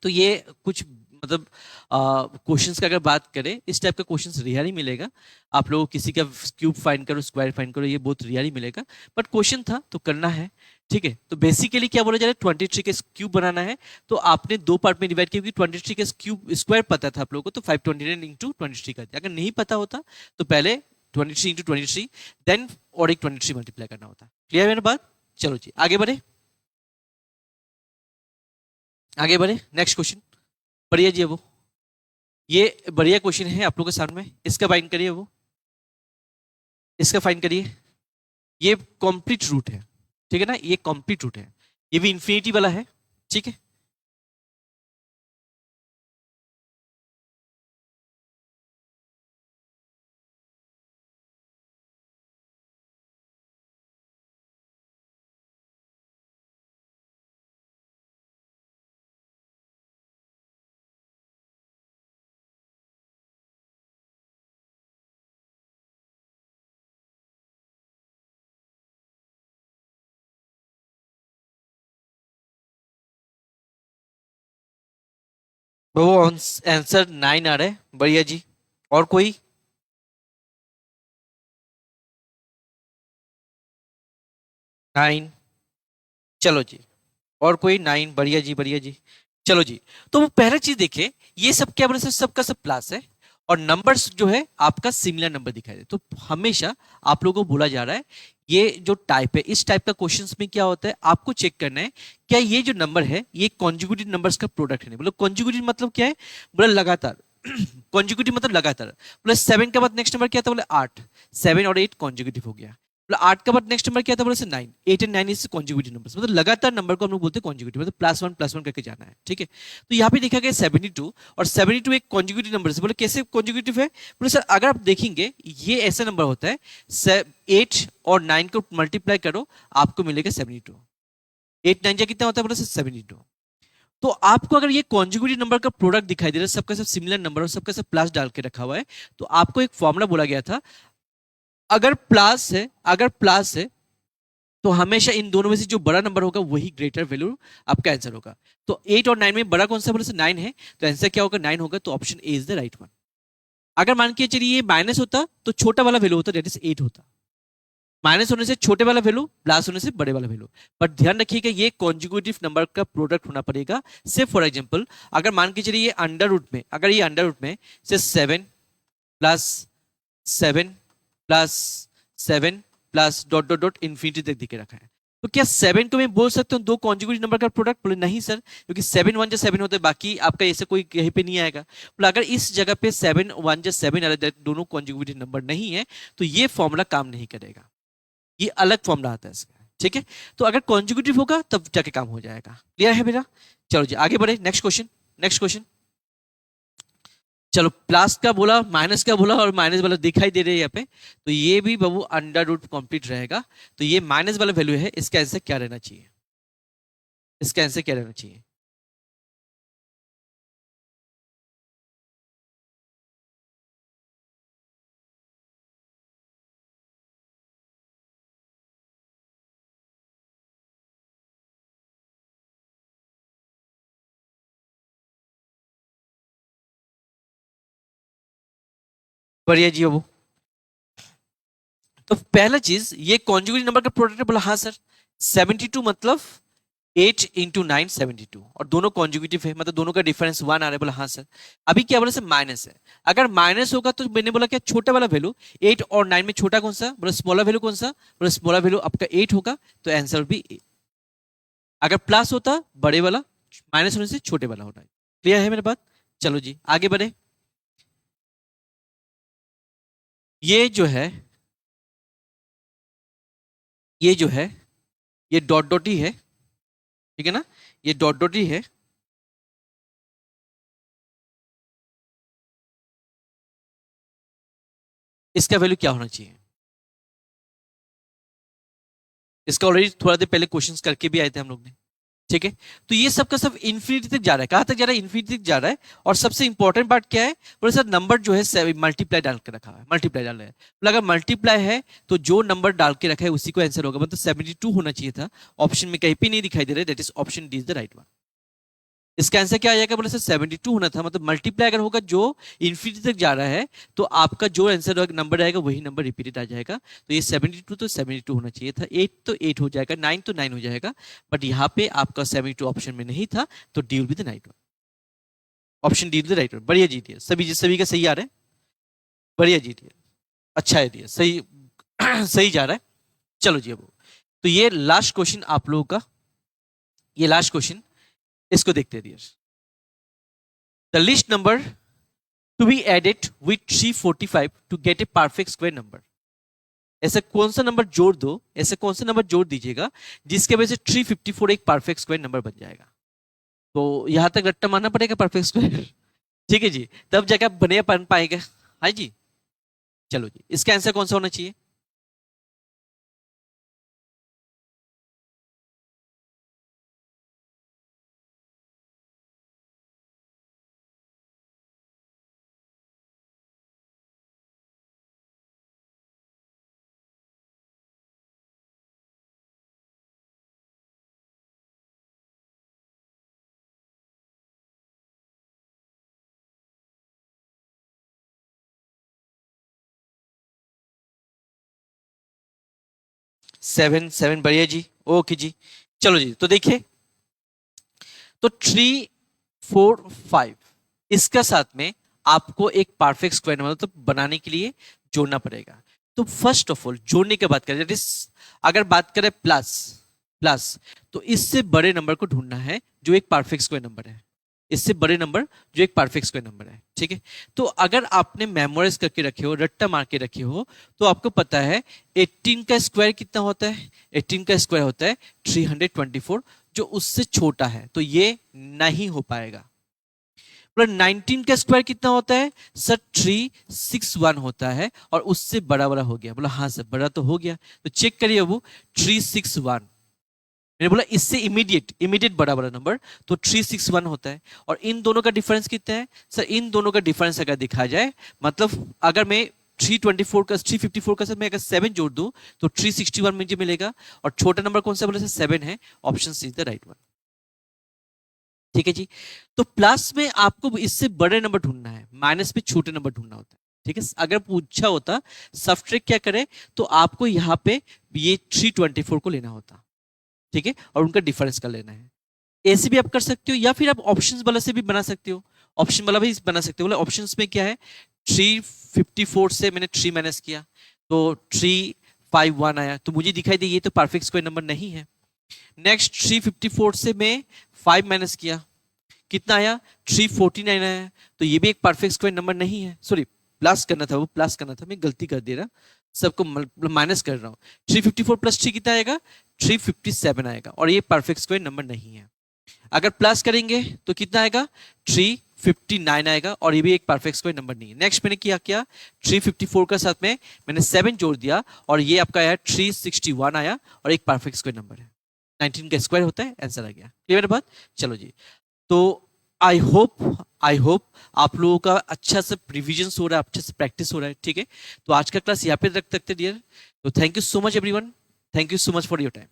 तो ये कुछ मतलब क्वेश्चंस का अगर बात करें, इस टाइप का क्वेश्चंस रेयर ही मिलेगा। आप लोगों को किसी का क्यूब फाइंड करो, स्क्वायर फाइंड करो, ये बहुत रेयर ही मिलेगा, बट क्वेश्चन था तो करना है। ठीक है, तो बेसिकली क्या बोला जा रहा है, 23 के क्यूब बनाना है। तो आपने दो पार्ट में डिवाइड किया, क्योंकि 23 के क्यूब स्क्वायर पता था आप लोगों को, तो 529 इंटू 23 कर दिया। अगर नहीं पता होता तो पहले 23 इंटू 23 देन और एक 23 मल्टीप्लाई करना होता। क्लियर है मेरी बात? चलो जी आगे बढ़े, आगे बढ़े, नेक्स्ट क्वेश्चन बढ़िया जी। वो ये बढ़िया क्वेश्चन है आप लोगों के सामने में, इसका फाइंड करिए, वो इसका फाइंड करिए। ये कंप्लीट रूट है, ठीक है ना, ये कंप्लीट रूट है, ये भी इंफिनिटी वाला है। ठीक है, वो आंसर 9 आ रहा है, बढ़िया जी। और कोई? 9, चलो जी, और कोई? 9, बढ़िया जी, बढ़िया जी। चलो जी, तो वो पहला चीज देखे, ये सब क्या बोले, सबका सब प्लस है, और नंबर्स जो है आपका सिमिलर नंबर दिखाई दे, तो हमेशा आप लोगों को बोला जा रहा है, ये जो टाइप है, इस टाइप का क्वेश्चंस में क्या होता है, आपको चेक करना है क्या ये जो नंबर है ये कॉन्जिक्यूटिव नंबर्स का प्रोडक्ट है। बोलो कॉन्जिक्यूटिव मतलब क्या है, बोला लगातार। कॉन्जिक्यूटिव मतलब लगातार। बोले 7 के बाद नेक्स्ट नंबर क्या था, बोले 8, 7 और 8 कॉन्जिक्यूटिव हो गया। 8 के बाद नेक्स्ट नंबर क्या था, बोले 9, 8 एंड 9 इज कॉन्जिक्यूटिव नंबर्स, मतलब लगातार नंबर को हम लोग बोलते हैं कॉन्जिक्यूटिव, मतलब +1 +1 करके जाना है। ठीक है, तो यहाँ पे देखा गया 72, और 72 एक कॉन्जिक्यूटिव नंबर है। बोले कैसे कॉन्जिक्यूटिव है, बोले सर अगर आप देखेंगे ये ऐसा नंबर होता है, 8 और 9 को मल्टीप्लाई करो आपको मिलेगा 72। 8 9 कितना होता है, बोले 72। तो आपको अगर ये कॉन्जिक्यूटिव नंबर का प्रोडक्ट दिखाई दे रहा है, सबका सब सिमिलर नंबर और सबका सब प्लस डाल के रखा हुआ है, तो आपको एक फॉर्मूला बोला गया था, अगर प्लस है, अगर प्लस है तो हमेशा इन दोनों में से जो बड़ा नंबर होगा वही ग्रेटर वैल्यू आपका आंसर होगा। तो 8 और 9 में बड़ा कौन सा, बोले से 9 है, तो आंसर क्या होगा, 9 होगा, तो option A is the right one. अगर मान के चलिए ये माइनस होता तो छोटा वाला वैल्यू होता, दैट इज 8 होता। माइनस होने से छोटे वाला वैल्यू, प्लस होने से बड़े वाला वैल्यू। बट ध्यान रखिएगा ये कॉन्जिक्यूटिव नंबर का प्रोडक्ट होना पड़ेगा। से फॉर एग्जांपल अगर मान के चलिए ये अंडर रूट में, अगर ये अंडर रूट में से 7 plus 7 plus 7 plus dot dot dot infinity तक दिखे रखा है, तो क्या 7 को मैं बोल सकता हूँ दो कॉन्जिक्यूटिव नंबर का प्रोडक्ट? बोले नहीं सर, क्योंकि 7 1 7 होते हैं, बाकी आपका ऐसे कोई कहीं पे नहीं आएगा। बोले अगर इस जगह पे 7 1 7 आ रहा है, दोनों कॉन्जिक्यूटिव नंबर नहीं है, तो ये फॉर्मूला काम नहीं करेगा, ये अलग फॉर्मूला आता है इसका। ठीक है, तो अगर कॉन्जिक्यूटिव होगा तब जाके काम हो जाएगा। क्लियर है मेरा? चलो जी आगे बढ़े, नेक्स्ट क्वेश्चन, नेक्स्ट क्वेश्चन। चलो प्लस का बोला, माइनस का बोला, और माइनस वाला दिखाई दे रहा है यहाँ पे, तो ये भी बाबू अंडर रूट कंप्लीट रहेगा। तो ये माइनस वाला वैल्यू है, इसका आंसर क्या रहना चाहिए, इसका आंसर क्या रहना चाहिए? बढ़िया जी बाबू। तो पहला चीज ये कॉन्जुगेटिव नंबर का प्रोडक्ट है, बोला हाँ सर। 72 मतलब 8 इंटू 9 72, और दोनों कॉन्जुगेटिव है, मतलब दोनों का डिफरेंस 1 आ रहा है, बोला हाँ सर। अभी क्या बोला सर, माइनस है। अगर माइनस होगा तो मैंने बोला क्या, छोटा वाला वैल्यू 8 और 9 में छोटा कौन सा, बोला स्मॉलर वैल्यू कौन सा, बोला स्मॉलर वैल्यू आपका 8 होगा, तो आंसर भी 8। अगर प्लस होता बड़े वाला, माइनस होने से छोटे वाला होना है। क्लियर है मेरे बात? चलो जी आगे बढ़े। ये जो है, ये जो है, ये डॉट डॉट ही है, ठीक है ना, ये डॉट डॉट ही है। इसका वैल्यू क्या होना चाहिए? इसका ऑलरेडी थोड़ा देर पहले क्वेश्चंस करके भी आए थे हम लोग ने। ठीक है, तो ये सब का सब इन्फिनिटी तक जा रहा है, कहां तक जा रहा है, इन्फिनिटी तक जा रहा है। और सबसे इंपॉर्टेंट पार्ट क्या है, बोले सर नंबर जो है मल्टीप्लाई डाल के रखा है, मल्टीप्लाई डाल रहा है। बोले अगर मल्टीप्लाई है तो जो नंबर डाल के रखा है उसी को आंसर होगा, मतलब 72 होना चाहिए था। ऑप्शन में कहीं पे नहीं दिखाई दे रहा है, that is option D is the right one. इसका आंसर क्या आ जाएगा बोले सर 72 होना था, मतलब मल्टीप्लाई अगर होगा जो इन्फिनिटी तक जा रहा है तो आपका जो आंसर नंबर रहेगा वही नंबर रिपीटेड आ जाएगा। तो ये 72 तो 72 होना चाहिए था, 8 तो 8 हो जाएगा, 9 तो 9 हो जाएगा, बट यहाँ पे आपका 72 ऑप्शन में नहीं था, तो D will be the right one. Option D will be the right one. बढ़िया जी, सभी का सही आ रहा है, बढ़िया जी, अच्छा है, सही सही जा रहा है। चलो जी, अब तो ये लास्ट क्वेश्चन आप लोगों का, ये लास्ट क्वेश्चन, इसको देखते हैं dear. The least number to be added with 345 to get a perfect square number. ऐसा कौन सा नंबर जोड़ दो, ऐसे कौन सा नंबर जोड़ दीजिएगा जिसके वजह से 354 एक परफेक्ट स्क्वायर नंबर बन जाएगा। तो यहां तक रट्टा मारना पड़ेगा परफेक्ट स्क्वायर, ठीक है जी, तब जाके आप बने बन पाएंगे। हाँ जी, चलो जी, इसका आंसर कौन सा होना चाहिए? सेवन, सेवन, बढ़िया जी, ओके जी। चलो जी, तो देखिए, तो 3, 4, 5 इसका साथ में आपको एक परफेक्ट स्क्वायर नंबर तो बनाने के लिए जोड़ना पड़ेगा। तो फर्स्ट ऑफ ऑल जोड़ने की बात करें, अगर बात करें प्लस प्लस, तो इससे बड़े नंबर को ढूंढना है जो एक परफेक्ट स्क्वायर नंबर है, इससे बड़े नंबर जो एक परफेक्ट स्क्वायर नंबर है, ठीक है। तो अगर आपने मेमोराइज करके रखे हो, रट्टा मार के रखे हो, तो आपको पता है 18 का स्क्वायर कितना होता है, 18 का स्क्वायर होता है 324, जो उससे छोटा है तो ये नहीं हो पाएगा। 19 का स्क्वायर कितना होता है सर, 361 होता है, और उससे बड़ा बड़ा हो गया। बोला हाँ सर बड़ा तो हो गया, तो चेक करिए वो 361, मैंने बोला इससे इमीडिएट बड़ा बड़ा नंबर, तो 361 होता है। और इन दोनों का डिफरेंस कितना है सर, इन दोनों का डिफरेंस अगर दिखा जाए, मतलब अगर मैं 354 का साथ मैं अगर 7 जोड़ दूं तो 361 मुझे मिलेगा, और छोटा नंबर कौन सा बोले सर 7 है, option C is the right one, ठीक है जी। तो प्लस में आपको इससे बड़े नंबर ढूंढना है, माइनस में छोटे नंबर ढूंढना होता है, ठीक है। अगर पूछा होता सब्ट्रैक्ट क्या करे, तो आपको यहाँ पे ये 324 को लेना होता, ठीक है, और उनका डिफरेंस कर लेना है। ऐसे भी आप कर सकते हो, या फिर आप ऑप्शंस वाला से भी बना सकते हो, ऑप्शन वाला भी बना सकते हो। बोले ऑप्शंस में क्या है, 354 से मैंने 3 माइनस किया तो 351 आया, तो मुझे दिखाई दे ये तो परफेक्ट स्क्वायर नंबर नहीं है। नेक्स्ट 354 से मैं 5 माइनस किया, कितना आया 349 आया, तो ये भी एक परफेक्ट स्क्वायर नंबर नहीं है। सॉरी, प्लस करना था, वो प्लस करना था, मैं गलती कर दे रहा, सबको माइनस कर रहा हूँ। 354 प्लस 3 कितना आएगा, 357 आएगा, और ये परफेक्ट स्क्वायर नंबर नहीं है। अगर प्लस करेंगे तो कितना आएगा, 359 आएगा, और ये भी एक परफेक्ट स्क्वायर नंबर नहीं है। नेक्स्ट मैंने क्या किया, 354 का साथ में मैंने 7 जोड़ दिया, और ये आपका आया 361 आया, और एक परफेक्ट स्क्वायर नंबर है, 19 का स्क्वायर होता है, आंसर आ गया। क्लियर बात, चलो जी। तो आई होप आप लोगों का अच्छा से रिविजन हो रहा है, अच्छे से प्रैक्टिस हो रहा है, ठीक है। तो आज का क्लास यहाँ पे रख सकते डियर। तो thank you so much everyone, thank you so much for your time.